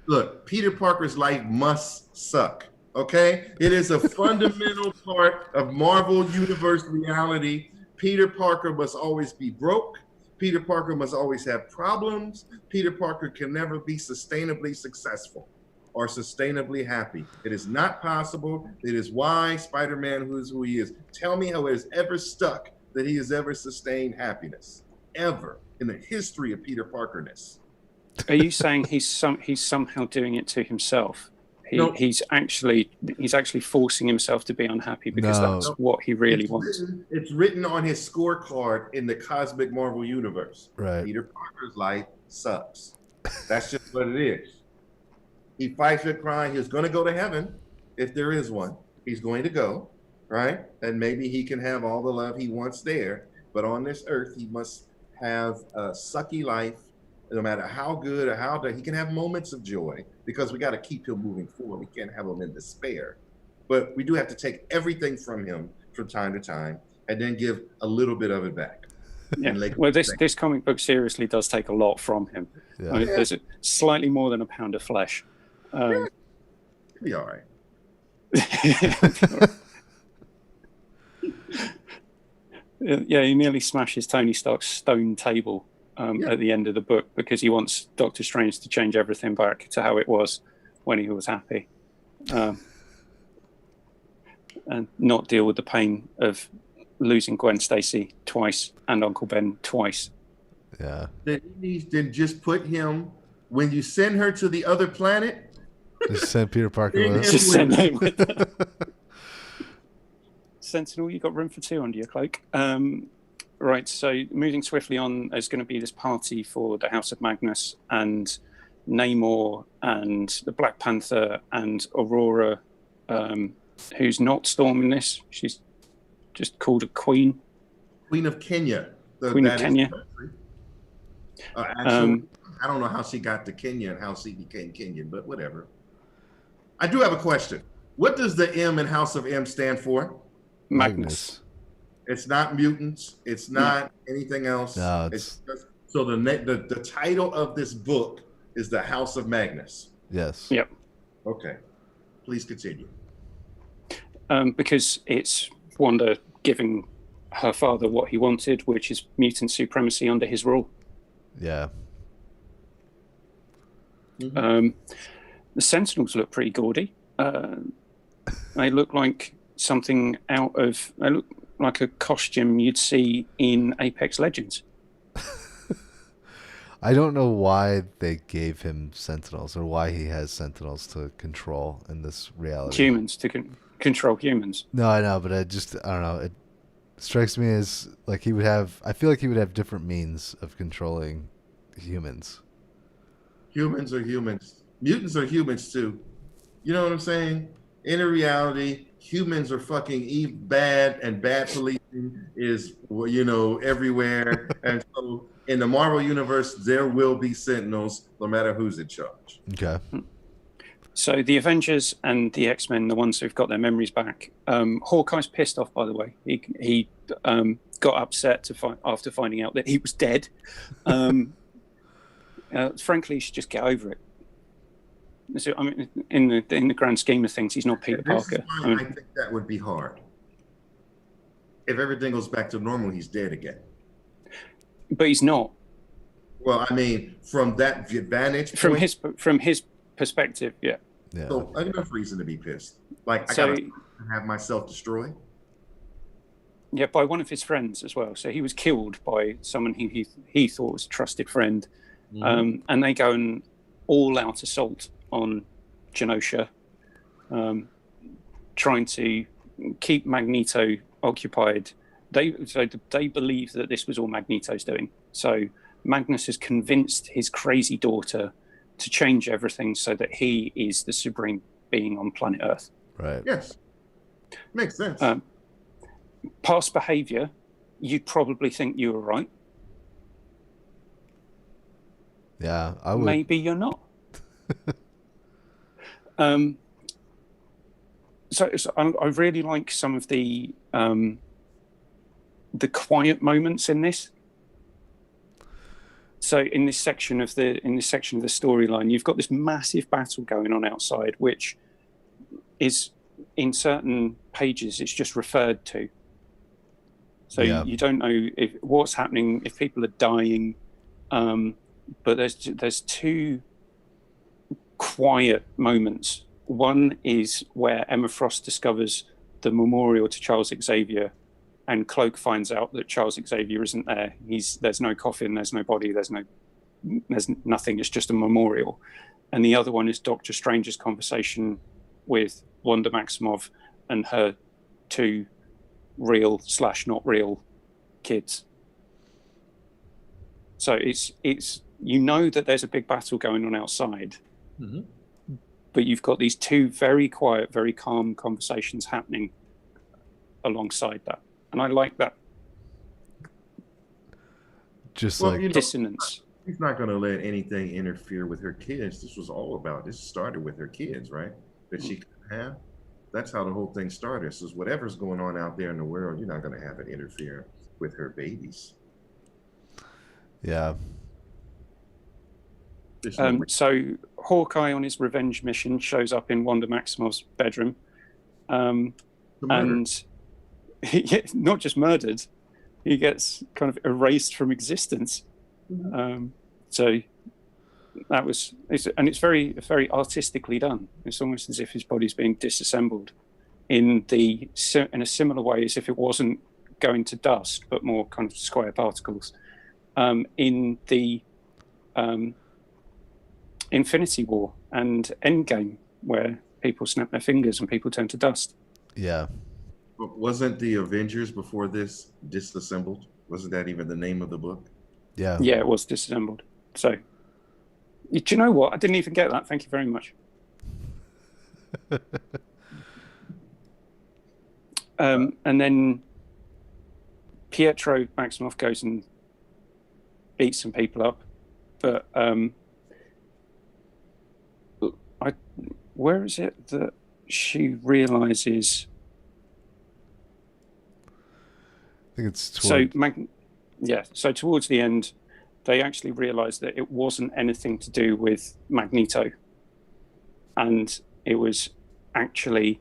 Look, Peter Parker's life must suck. Okay? It is a fundamental part of Marvel Universe reality. Peter Parker must always be broke. Peter Parker must always have problems. Peter Parker can never be sustainably successful or sustainably happy. It is not possible. It is why Spider-Man who is who he is. Tell me how it has ever stuck that he has ever sustained happiness, ever in the history of Peter Parkerness. Are you saying he's somehow doing it to himself? He's actually forcing himself to be unhappy because that's what he really wants. It's written on his scorecard in the cosmic Marvel universe. Right. Peter Parker's life sucks. That's just what it is. He fights with crime. He's going to go to heaven if there is one. He's going to go, right? And maybe he can have all the love he wants there. But on this earth, he must have a sucky life. No matter how good or how bad, he can have moments of joy because we got to keep him moving forward. We can't have him in despair. But we do have to take everything from him from time to time and then give a little bit of it back. Yeah. Well, this comic book seriously does take a lot from him. Yeah. I mean, there's slightly more than a pound of flesh. It'll be all right. Yeah, he nearly smashes Tony Stark's stone table at the end of the book because he wants Doctor Strange to change everything back to how it was when he was happy, and not deal with the pain of losing Gwen Stacy twice and Uncle Ben twice. Yeah. Then he needs to just put him, when you send her to the other planet, Just send Peter Parker with us. Just send him with her. Sentinel, you got room for two under your cloak. Right, so moving swiftly on, there's going to be this party for the House of Magnus, and Namor and the Black Panther and Aurora, who's not Storm in this. She's just called a queen. Queen of Kenya. Queen of Kenya. I don't know how she got to Kenya and how she became Kenyan, but whatever. I do have a question. What does the M in House of M stand for? Magnus. It's not mutants. It's not anything else. No, it's just, so the title of this book is The House of Magnus. Yes. Yep. Okay. Please continue. Because it's Wanda giving her father what he wanted, which is mutant supremacy under his rule. Yeah. The Sentinels look pretty gaudy. They look like something out of. They look like a costume you'd see in Apex Legends. I don't know why they gave him Sentinels or why he has Sentinels to control in this reality. Humans to control humans. No, I know, but I don't know. It strikes me as like he would have. I feel like he would have different means of controlling humans. Humans are humans. Mutants are humans too. You know what I'm saying? In a reality, humans are fucking bad, and bad policing is, you know, everywhere. And so in the Marvel universe, there will be Sentinels no matter who's in charge. Okay. So the Avengers and the X-Men, the ones who've got their memories back. Hawkeye's pissed off, by the way. He got upset after finding out that he was dead. Frankly, he should just get over it. So, I mean, in the grand scheme of things, he's not Peter Parker. I think that would be hard. If everything goes back to normal, he's dead again. But he's not. Well, I mean, from that vantage point, from his perspective, yeah. Yeah. So enough reason to be pissed. Like, I gotta have myself destroyed. Yeah, by one of his friends as well. So he was killed by someone he thought was a trusted friend. And they go an all-out assault on Genosha, trying to keep Magneto occupied. They believe that this was all Magneto's doing. So Magnus has convinced his crazy daughter to change everything so that he is the supreme being on planet Earth. Right. Yes. Makes sense. Past behavior, you'd probably think you were right. Yeah, I would. Maybe you're not. So I really like some of the quiet moments in this. So in this section of the storyline, you've got this massive battle going on outside, which is in certain pages it's just referred to. So you don't know what's happening, if people are dying. But there's two quiet moments. One is where Emma Frost discovers the memorial to Charles Xavier, and Cloak finds out that Charles Xavier isn't there. There's no coffin, there's no body, there's nothing. It's just a memorial. And the other one is Doctor Strange's conversation with Wanda Maximoff and her two real/not real kids. So it's you know that there's a big battle going on outside, but you've got these two very quiet, very calm conversations happening alongside that, and I like that. Just dissonance. He's not going to let anything interfere with her kids. This was all about. This started with her kids, right? That she could have. That's how the whole thing started. So whatever's going on out there in the world, you're not going to have it interfere with her babies. Yeah. So Hawkeye on his revenge mission shows up in Wanda Maximoff's bedroom, and not just murdered, he gets kind of erased from existence. So that was, it's very, very artistically done. It's almost as if his body's being disassembled in a similar way as if it wasn't going to dust, but more kind of square particles. In the Infinity War and Endgame, where people snap their fingers and people turn to dust. Yeah. But wasn't the Avengers before this disassembled? Wasn't that even the name of the book? Yeah. Yeah, it was disassembled. So, do you know what? I didn't even get that. Thank you very much. And then Pietro Maximoff goes and beats some people up, but where is it that she realizes? I think it's toward... So towards the end, they actually realize that it wasn't anything to do with Magneto, and it was actually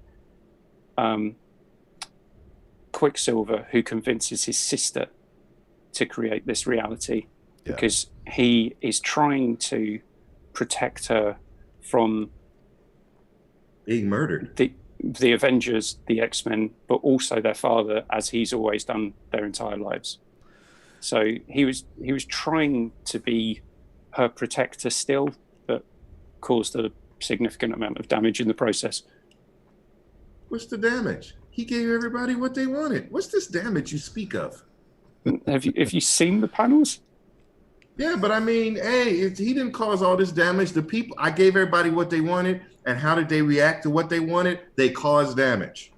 Quicksilver who convinces his sister to create this reality, because he is trying to protect her from being murdered. The Avengers, the X-Men, but also their father, as he's always done their entire lives. So he was trying to be her protector still, but caused a significant amount of damage in the process. What's the damage? He gave everybody what they wanted. What's this damage you speak of? Have you seen the panels? Yeah, but I mean, hey, he didn't cause all this damage. The people, I gave everybody what they wanted, and how did they react to what they wanted? They caused damage.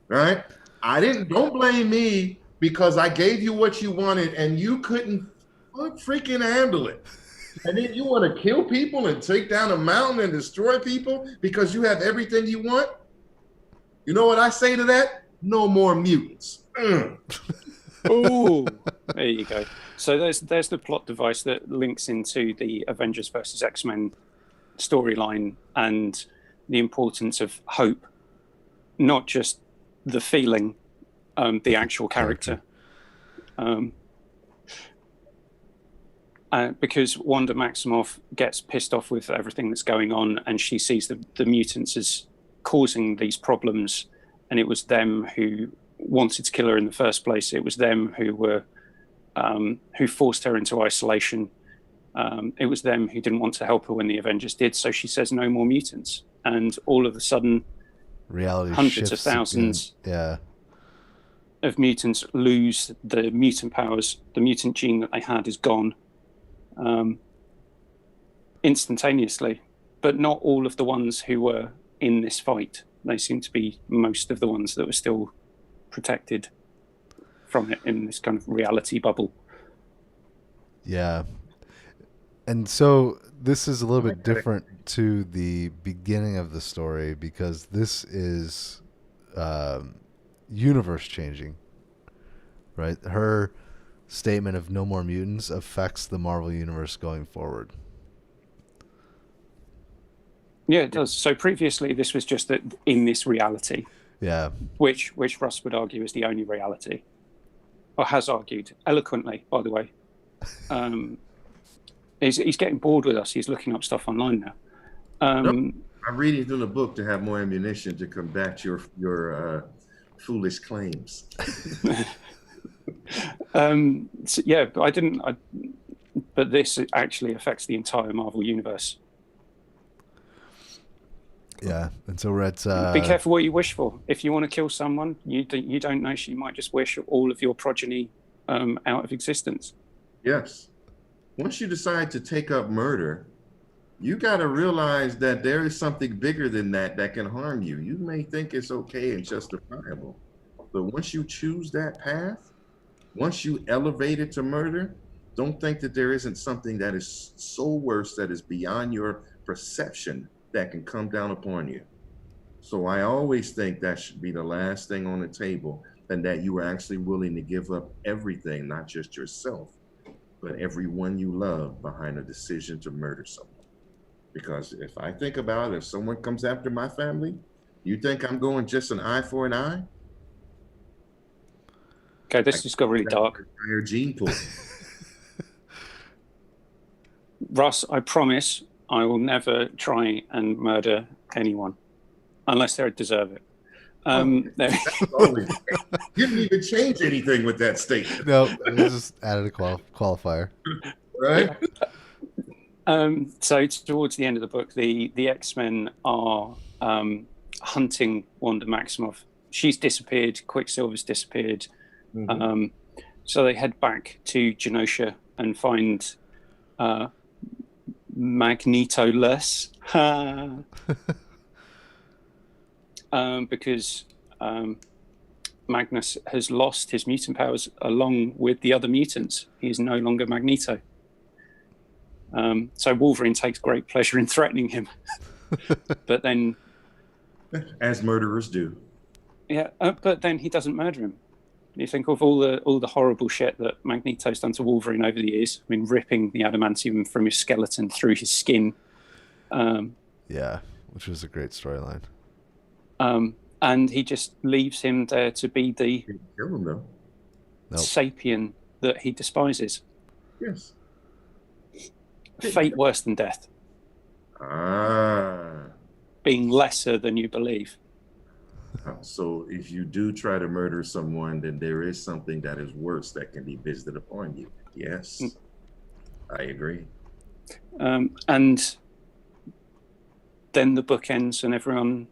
Right? Don't blame me because I gave you what you wanted and you couldn't freaking handle it. And then you want to kill people and take down a mountain and destroy people because you have everything you want? You know what I say to that? No more mutants. Oh, there you go. So there's the plot device that links into the Avengers versus X-Men storyline and the importance of hope, not just the feeling, the actual character. Because Wanda Maximoff gets pissed off with everything that's going on, and she sees the mutants as causing these problems, and it was them who wanted to kill her in the first place. It was them who were who forced her into isolation. It was them who didn't want to help her when the Avengers did. So she says, "No more mutants," and all of a sudden, reality hundreds of thousands of mutants lose the mutant powers. The mutant gene that they had is gone instantaneously. But not all of the ones who were in this fight. They seem to be most of the ones that were still protected from it in this kind of reality bubble. Yeah. And so this is a little bit different to the beginning of the story because this is universe changing, right? Her statement of no more mutants affects the Marvel universe going forward. Yeah, it does. So previously this was just that in this reality. Yeah. Which Russ would argue is the only reality. Or has argued eloquently, by the way. He's getting bored with us. He's looking up stuff online now. I'm reading through the book to have more ammunition to combat your foolish claims. So, yeah, but but this actually affects the entire Marvel universe. Yeah, and so we're at... Be careful what you wish for. If you want to kill someone, you don't know, she might just wish all of your progeny out of existence. Yes. Once you decide to take up murder, you got to realize that there is something bigger than that can harm you. You may think it's okay and justifiable, but once you choose that path, once you elevate it to murder, don't think that there isn't something that is so worse that is beyond your perception that can come down upon you. So I always think that should be the last thing on the table, and that you are actually willing to give up everything, not just yourself, but everyone you love behind a decision to murder someone. Because if I think about it, if someone comes after my family, you think I'm going just an eye for an eye? Okay, this just got really dark. Entire gene pool. Russ, I promise I will never try and murder anyone unless they deserve it. You didn't even change anything with that statement. No, I just added a qualifier. Right? So towards the end of the book, the X-Men are hunting Wanda Maximoff. She's disappeared. Quicksilver's disappeared. Mm-hmm. So they head back to Genosha and find Magneto-less. Because Magnus has lost his mutant powers along with the other mutants. He is no longer Magneto. So Wolverine takes great pleasure in threatening him. But then, As murderers do. but then he doesn't murder him. You think of all the horrible shit that Magneto's done to Wolverine over the years. I mean, ripping the adamantium from his skeleton through his skin. Yeah, which was a great storyline. And he just leaves him there to be the Didn't kill him though. Nope. sapien that he despises. Yes. Fate worse than death, Ah. being lesser than you believe. So if you do try to murder someone, then there is something that is worse that can be visited upon you. Yes. I agree. And then the book ends and everyone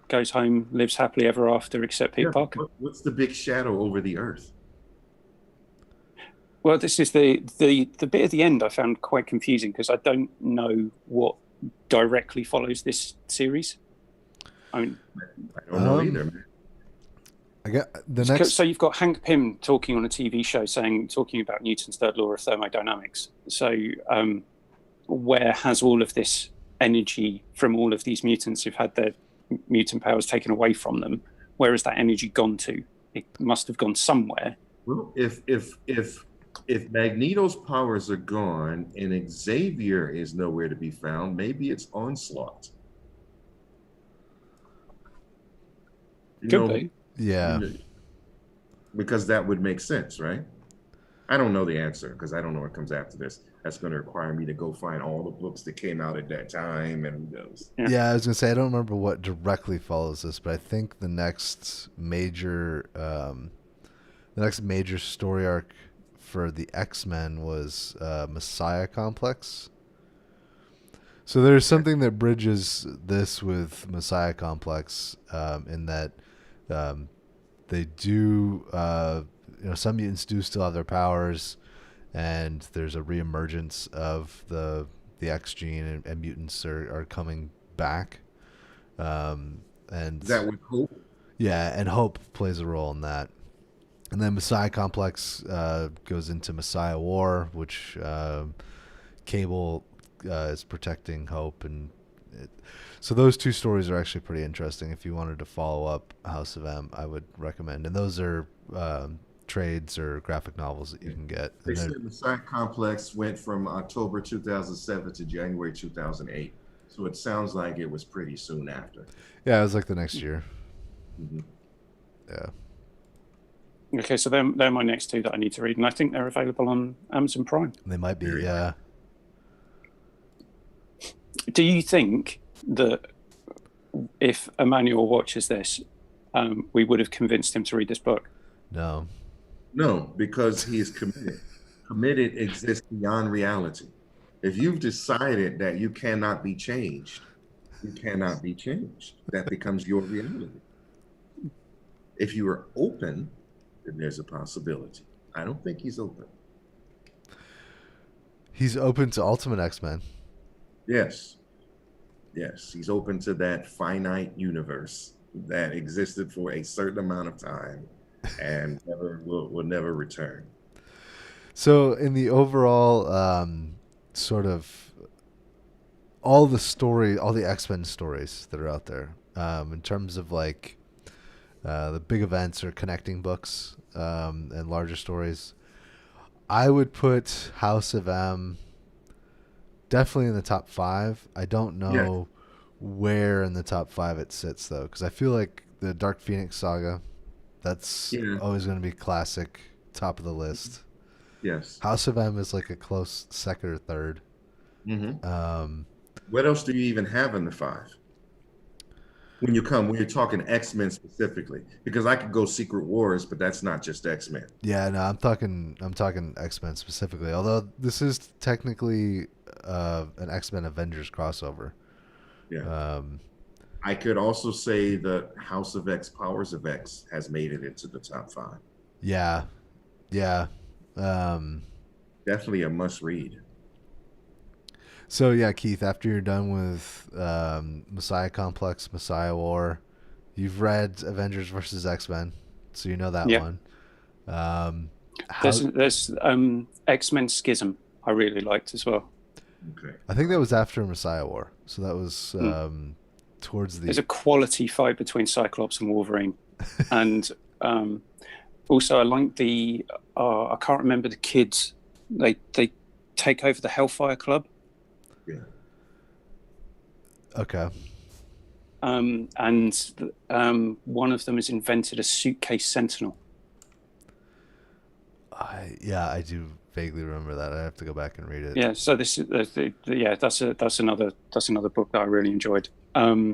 goes home, lives happily ever after, except Peter Parker. What's the big shadow over the earth? Well, this is the bit at the end I found quite confusing because I don't know what directly follows this series. I mean, I don't know either, man. I got the next. so you've got Hank Pym talking on a TV show talking about Newton's third law of thermodynamics. So where has all of this energy from all of these mutants who've had their mutant powers taken away from them? Where has that energy gone to? It must have gone somewhere. Well, if Magneto's powers are gone and Xavier is nowhere to be found, maybe it's Onslaught. Could be. Yeah. Because that would make sense, right? I don't know the answer because I don't know what comes after this. That's going to require me to go find all the books that came out at that time and those. Yeah, I was gonna say I don't remember what directly follows this, but I think the next major story arc for the X-Men was Messiah Complex. So there's something that bridges this with Messiah Complex in that they do, some mutants do still have their powers, and there's a reemergence of the X gene, and mutants are coming back. And Is that with Hope? Yeah, and Hope plays a role in that. And then Messiah Complex goes into Messiah War, which Cable is protecting Hope, and so those two stories are actually pretty interesting. If you wanted to follow up House of M, I would recommend. And those are trades or graphic novels that you can get. They said Messiah Complex went from October 2007 to January 2008. So it sounds like it was pretty soon after. Yeah, it was like the next year. Mm-hmm. Yeah. Okay, so they're my next two that I need to read, and I think they're available on Amazon Prime. They might be, yeah. Do you think that if Emmanuel watches this, we would have convinced him to read this book? No. No, because he is committed. Committed exists beyond reality. If you've decided that you cannot be changed, you cannot be changed. That becomes your reality. If you are open, then there's a possibility. I don't think he's open. He's open to Ultimate X-Men. Yes. Yes, he's open to that finite universe that existed for a certain amount of time and will never return. So in the overall sort of all the X-Men stories that are out there, in terms of like the big events or connecting books and larger stories, I would put House of M definitely in the top 5. I don't know where in the top 5 it sits though, because I feel like the Dark Phoenix saga, that's always going to be classic, top of the list. Yes. House of M is like a close second or third. Mm-hmm. What else do you even have in the 5? When you're talking X-Men specifically, because I could go Secret Wars, but that's not just X-Men. Yeah, no, I'm talking X-Men specifically. Although this is technically an X-Men Avengers crossover. Yeah. I could also say the House of X, Powers of X has made it into the top 5. Yeah. Yeah. Definitely a must read. So yeah, Keith, after you're done with Messiah Complex, Messiah War, you've read Avengers versus X-Men, so you know that one. There's X-Men Schism I really liked as well. Okay. I think that was after Messiah War, so that was towards There's a the. quality fight between Cyclops and Wolverine, and also I like the I can't remember the kids. They take over the Hellfire Club. Yeah. Okay. And one of them has invented a suitcase sentinel. I do vaguely remember that. I have to go back and read it. Yeah, so this is yeah, that's another book that I really enjoyed. Yeah,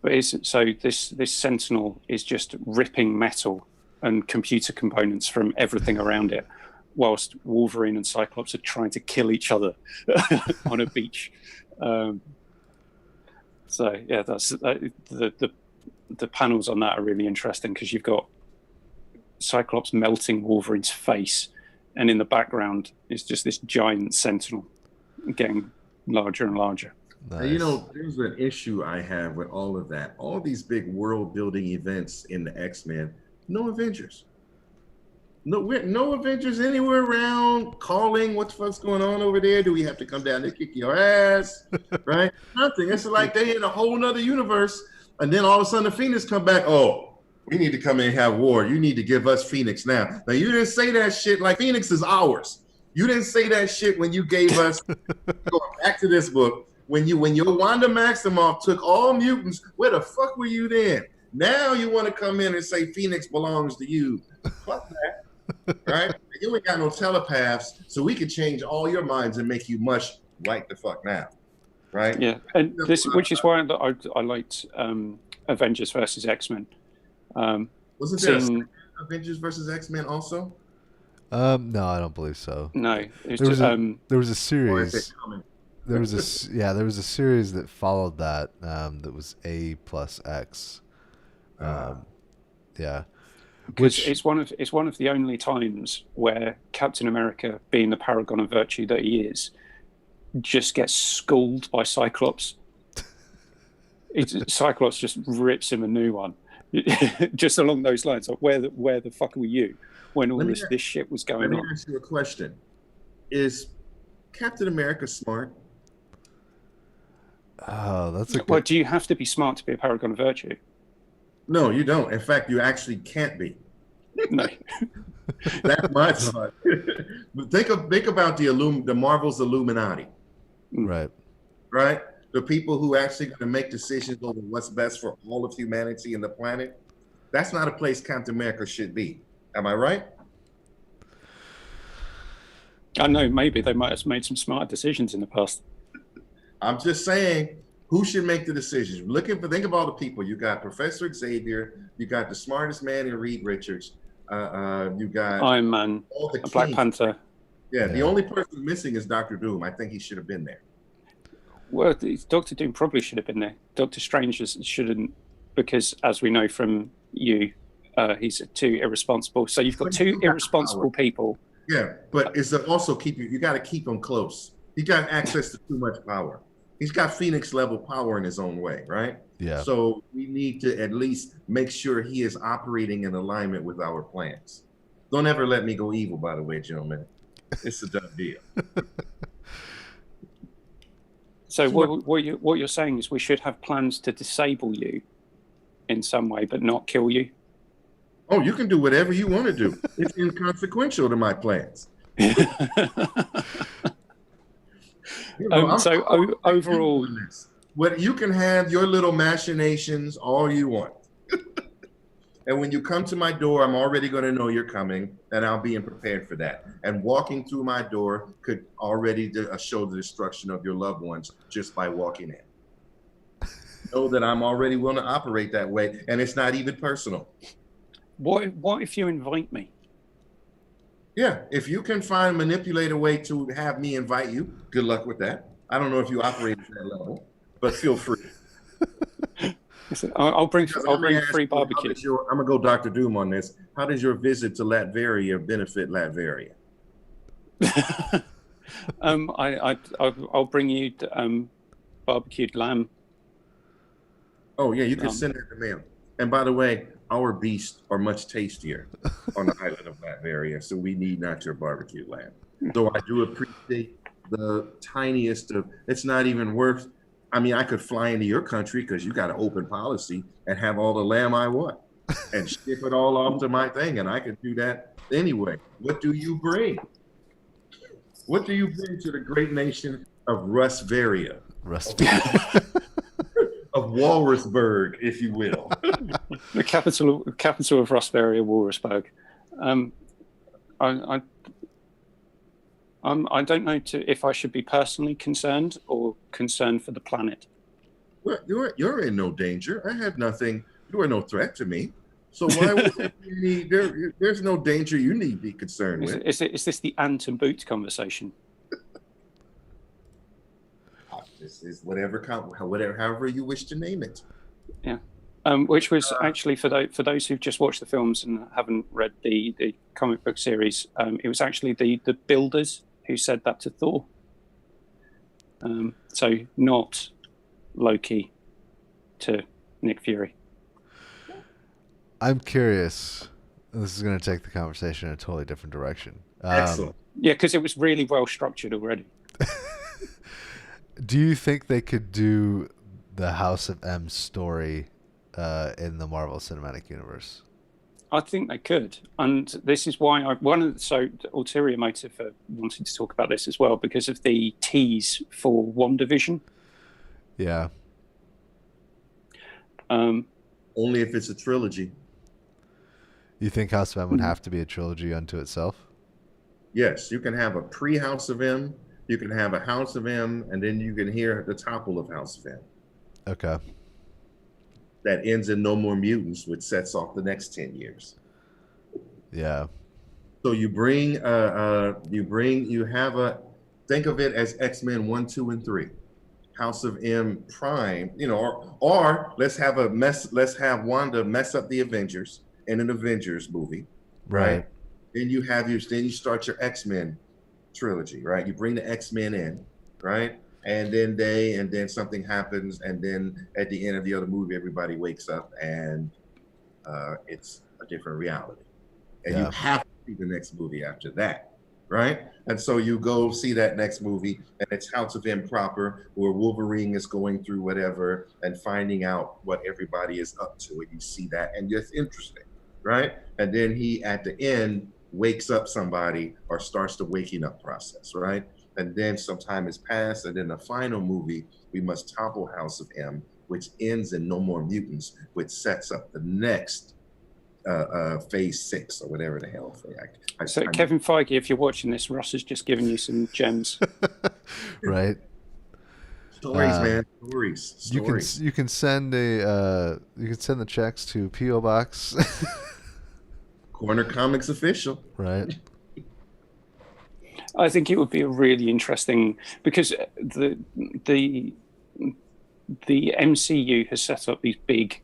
but this sentinel is just ripping metal and computer components from everything around it, whilst Wolverine and Cyclops are trying to kill each other on a beach. So yeah, that's the panels on that are really interesting because you've got Cyclops melting Wolverine's face, and in the background is just this giant sentinel getting larger and larger. Now, you know, there's an issue I have with all of that. All these big world-building events in the X-Men, no Avengers. No Avengers anywhere around calling what the fuck's going on over there. Do we have to come down and kick your ass? Right? Nothing. It's like they in a whole nother universe. And then all of a sudden the Phoenix come back. Oh, we need to come in and have war. You need to give us Phoenix now. Now you didn't say that shit like Phoenix is ours. You didn't say that shit when you gave us going back to this book. When your Wanda Maximoff took all mutants, where the fuck were you then? Now you want to come in and say Phoenix belongs to you. Fuck that. Right? You ain't got no telepaths, so we can change all your minds and make you mush right the fuck now. Right? Yeah, and this, which is why I liked Avengers versus X-Men. Wasn't there a Avengers versus X-Men also? No, I don't believe so. No, it was There was just, there was a Or is series. it coming? There was a series that followed that that was A plus X. Yeah. Which it's one of the only times where Captain America, being the paragon of virtue that he is, just gets schooled by Cyclops. Cyclops just rips him a new one, just along those lines. Like, where the fuck were you when all this shit was going on? Let me ask you a question: is Captain America smart? Oh, that's a good... Well, do you have to be smart to be a paragon of virtue? No, you don't. In fact, you actually can't be. No. That's my thought. But think about the Marvel's Illuminati. Right. Right? The people who actually going to make decisions over what's best for all of humanity and the planet. That's not a place Captain America should be. Am I right? I know, maybe they might have made some smart decisions in the past. I'm just saying, who should make the decisions? Think of all the people. You got Professor Xavier. You got the smartest man in Reed Richards. You got Iron Man, all the Black kings. Panther. Yeah, the only person missing is Dr. Doom. I think he should have been there. Well, Doctor Doom probably should have been there. Doctor Strange shouldn't, because as we know from you, he's too irresponsible. So you've got two irresponsible people. Yeah, but it's also you got to keep him close. He got access to too much power. He's got Phoenix level power in his own way, right? Yeah. So we need to at least make sure he is operating in alignment with our plans. Don't ever let me go evil, by the way, gentlemen. It's a done deal. So what you're saying is we should have plans to disable you in some way, but not kill you? Oh, you can do whatever you want to do. It's inconsequential to my plans. Overall, what you can have your little machinations all you want. And when you come to my door, I'm already going to know you're coming, and I'll be prepared for that. And walking through my door could already show the destruction of your loved ones just by walking in. Know that I'm already willing to operate that way, and it's not even personal. What if you invite me? Yeah, if you can manipulate a way to have me invite you, good luck with that. I don't know if you operate at that level, but feel free. I'll bring free barbecue. I'm gonna go Dr. Doom on this. How does your visit to Latveria benefit Latveria? I'll bring you barbecued lamb. Oh yeah, you can send it to mail. And by the way, our beasts are much tastier on the island of Latveria, so we need not your barbecued lamb. So I do appreciate the tiniest of. It's not even worth. I mean, I could fly into your country because you got an open policy and have all the lamb I want, and ship it all off to my thing, and I could do that anyway. What do you bring? What do you bring to the great nation of Rusvaria, Rust. of Walrusburg, if you will? The capital of Rosvaria, Walrusburg. I don't know if I should be personally concerned or concerned for the planet. Well, you're in no danger. I had nothing. You are no threat to me. So why would you need? There's no danger you need to be concerned with. Is this the ant and boot conversation? This is however you wish to name it. Yeah. Which was actually for those who've just watched the films and haven't read the comic book series, it was actually the builders who said that to Thor. So not Loki to Nick Fury. I'm curious. This is going to take the conversation in a totally different direction. Excellent. Yeah, because it was really well structured already. Do you think they could do the House of M story in the Marvel Cinematic Universe? I think they could, and this is why the ulterior motive for wanting to talk about this as well, because of the tease for WandaVision. Yeah. Only if it's a trilogy. You think House of M would have to be a trilogy unto itself? Yes, you can have a pre-House of M, you can have a House of M, and then you can hear the topple of House of M. Okay. That ends in No More Mutants, which sets off the next 10 years. Yeah. So think of it as X-Men 1, 2, and 3. House of M Prime, or let's have Wanda mess up the Avengers in an Avengers movie, right? Then you start your X-Men trilogy, right? You bring the X-Men in, right? And then something happens, and then at the end of the other movie, everybody wakes up and it's a different reality. And you have to see the next movie after that, right? And so you go see that next movie, and it's House of M proper, where Wolverine is going through whatever and finding out what everybody is up to, and you see that, and it's interesting, right? And then he, at the end, wakes up somebody or starts the waking up process, right? And then some time has passed, and then the final movie, we must topple House of M, which ends in No More Mutants, which sets up the next phase 6 or whatever the hell. Kevin Feige, if you're watching this, Ross has just given you some gems. Right. Stories, man. Stories. You can send the checks to P.O. Box. Corner Comics Official. Right. I think it would be a really interesting, because the MCU has set up these big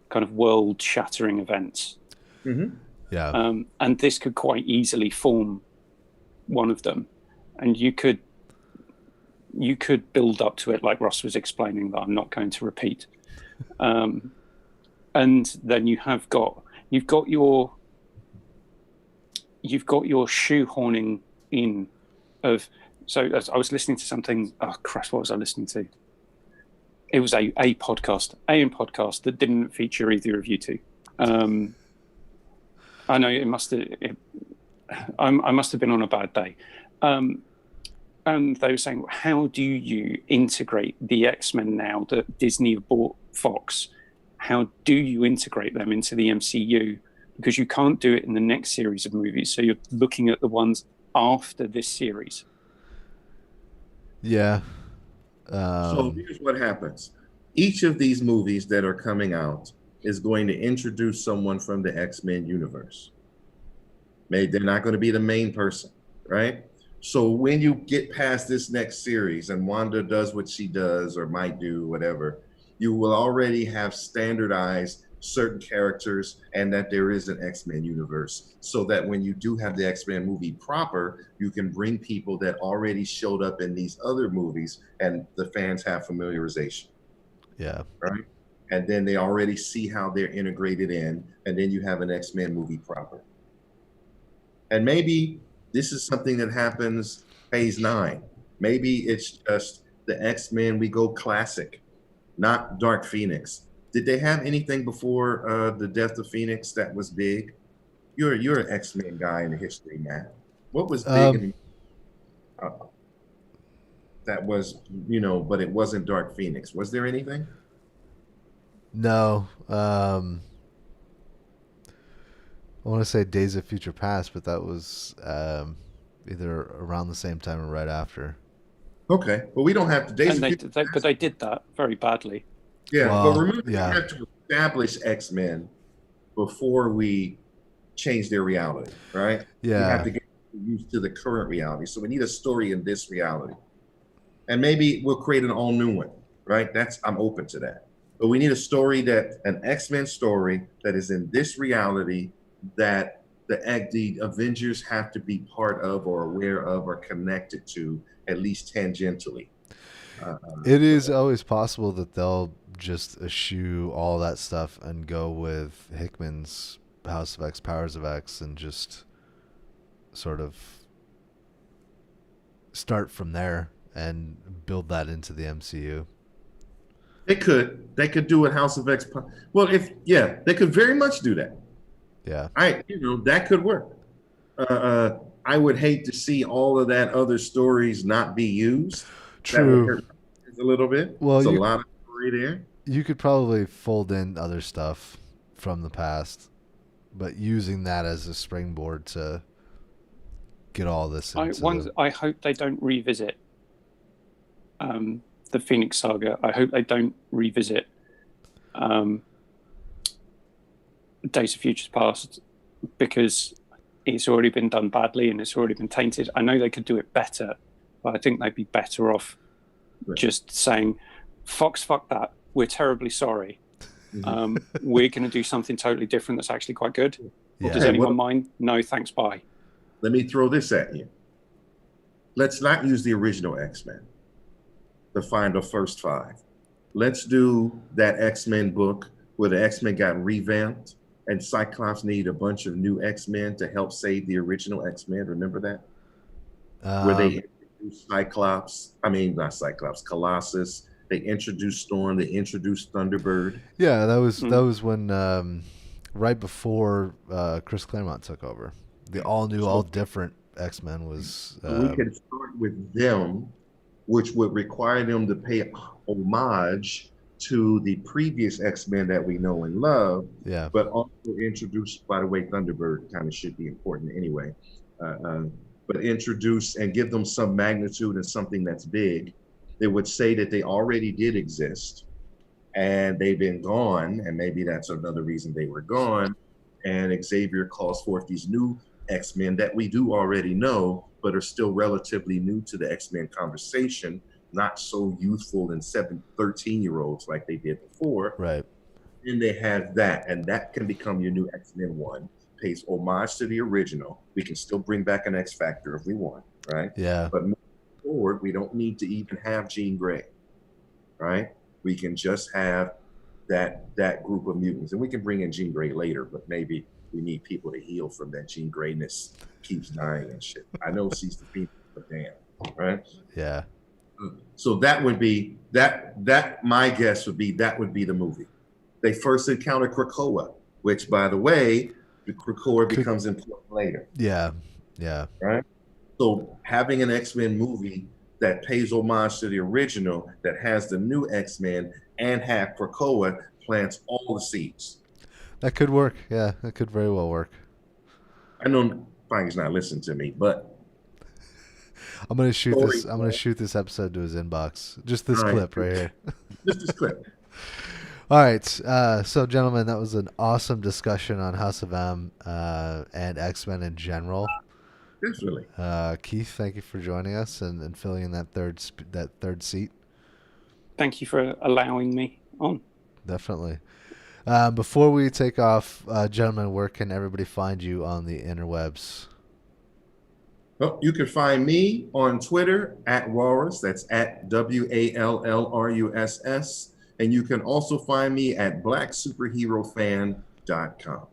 kind of world-shattering events. Mm-hmm. Yeah. And this could quite easily form one of them, and you could build up to it like Ross was explaining, that I'm not going to repeat. And then you've got your shoehorning in of. So as I was listening to something. Oh Christ, what was I listening to? It was a podcast that didn't feature either of you two. I know it must have. I must have been on a bad day. And they were saying, how do you integrate the X-Men now that Disney have bought Fox? How do you integrate them into the MCU? Because you can't do it in the next series of movies. So you're looking at the ones after this series. Yeah. So here's what happens. Each of these movies that are coming out is going to introduce someone from the X-Men universe. Maybe they're not going to be the main person, right? So when you get past this next series and Wanda does what she does or might do, whatever, you will already have standardized certain characters and that there is an X-Men universe, so that when you do have the X-Men movie proper, you can bring people that already showed up in these other movies and the fans have familiarization. Yeah. Right? And then they already see how they're integrated in, and then you have an X-Men movie proper. And maybe This is something that happens phase 9. Maybe it's just the X-Men, we go classic, not Dark Phoenix. Did they have anything before the death of Phoenix that was big? You're an X-Men guy in the history, man. What was big Um, uh, that was, but it wasn't Dark Phoenix? Was there anything? no. I want to say Days of Future Past, but that was either around the same time or right after. Okay, but we don't have to. Days And of they, Future they Past. but they did that very badly. Yeah, but Well, remember, yeah. we had to establish X-Men before we change their reality, right? We have Yeah. to get used to the current reality. So we need a story in this reality. And maybe we'll create an all new one, right? I'm open to that. But we need a story an X-Men story that is in this reality that the Avengers have to be part of or aware of or connected to, at least tangentially. It is always possible that they'll just eschew all that stuff and go with Hickman's House of X, Powers of X, and just sort of start from there and build that into the MCU. They could do it House of X. Well, they could very much do that. Yeah. That could work. I would hate to see all of that other stories not be used. That would True. hurt a little bit. Well, There's a lot of story there. You could probably fold in other stuff from the past, but using that as a springboard to get all this into I hope they don't revisit the Phoenix Saga. I hope they don't revisit Days of Futures Past, because it's already been done badly and it's already been tainted. I know they could do it better, but I think they'd be better off just saying, Fox, fuck that. We're terribly sorry. We're going to do something totally different that's actually quite good. Yeah. Does anyone mind? No, thanks, bye. Let me throw this at you. Let's not use the original X-Men to find the first 5. Let's do that X-Men book where the X-Men got revamped and Cyclops needed a bunch of new X-Men to help save the original X-Men. Remember that? Where they introduced Colossus. They introduced Storm. They introduced Thunderbird. Yeah, that was when right before Chris Claremont took over. The all new, all different X-Men was. We can start with them, which would require them to pay homage to the previous X-Men that we know and love. Yeah. But also introduce, by the way, Thunderbird kind of should be important anyway. But introduce and give them some magnitude and something that's big. They would say that they already did exist and they've been gone, and maybe that's another reason they were gone. And Xavier calls forth these new X-Men that we do already know, but are still relatively new to the X-Men conversation, not so youthful and 13-year-olds like they did before. Right. Then they have that, and that can become your new X-Men 1. Pays homage to the original. We can still bring back an X Factor if we want, right? Yeah. But moving forward, we don't need to even have Jean Grey, right? We can just have that group of mutants, and we can bring in Jean Grey later, but maybe we need people to heal from that Jean Greyness keeps dying and shit. I know she's the Phoenix, but damn, right? Yeah. So that would be that my guess would be that would be the movie. They first encounter Krakoa, which, by the way, the Krakoa becomes important later. Yeah. Yeah. Right? So having an X-Men movie that pays homage to the original, that has the new X-Men and have Krakoa, plants all the seeds. That could work. Yeah, that could very well work. I know Feige's not listening to me, but I'm gonna shoot this. I'm gonna shoot this episode to his inbox. Just this clip right here. Just this clip. All right, so gentlemen, that was an awesome discussion on House of M and X-Men in general. Definitely. Keith, thank you for joining us and filling in that third seat. Thank you for allowing me on. Definitely. Before we take off, gentlemen, where can everybody find you on the interwebs? Well, you can find me on Twitter at Walrus. That's at WALLRUSS. And you can also find me at blacksuperherofan.com.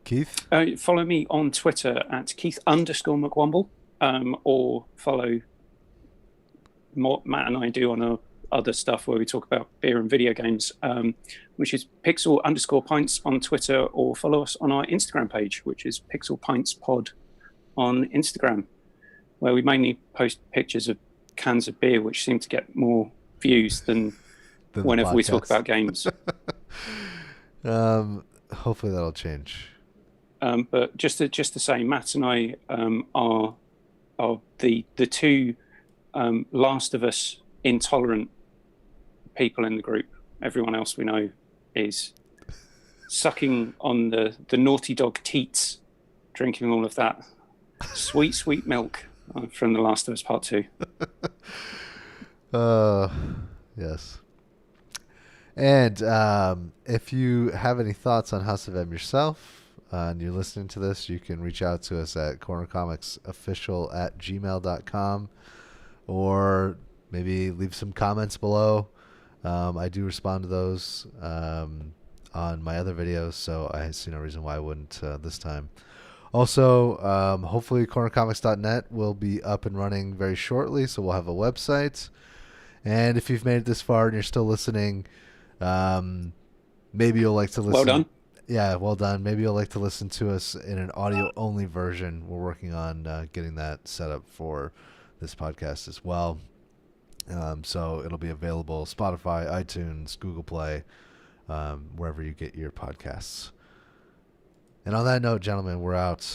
Keith? Follow me on Twitter at Keith_McWomble, or follow what Matt and I do on our other stuff where we talk about beer and video games, which is Pixel_Pints on Twitter, or follow us on our Instagram page, which is Pixel Pints Pod on Instagram, where we mainly post pictures of cans of beer, which seem to get more views than whenever we talk about games. Hopefully that'll change. But just to say, Matt and I are the two Last of Us intolerant people in the group. Everyone else we know is sucking on the Naughty Dog teats, drinking all of that sweet milk from The Last of Us Part 2. Yes. And if you have any thoughts on House of M yourself, and you're listening to this, you can reach out to us at cornercomicsofficial@gmail.com, or maybe leave some comments below. I do respond to those on my other videos, so I see no reason why I wouldn't this time. Also, hopefully cornercomics.net will be up and running very shortly, so we'll have a website. And if you've made it this far and you're still listening, maybe you'll like to listen. Well done. Yeah, well done. Maybe you'll like to listen to us in an audio-only version. We're working on getting that set up for this podcast as well. So it'll be available Spotify, iTunes, Google Play, wherever you get your podcasts. And on that note, gentlemen, we're out.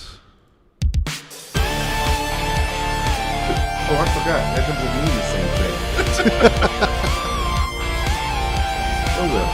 Oh, I forgot. That doesn't mean the same thing. Oh, well.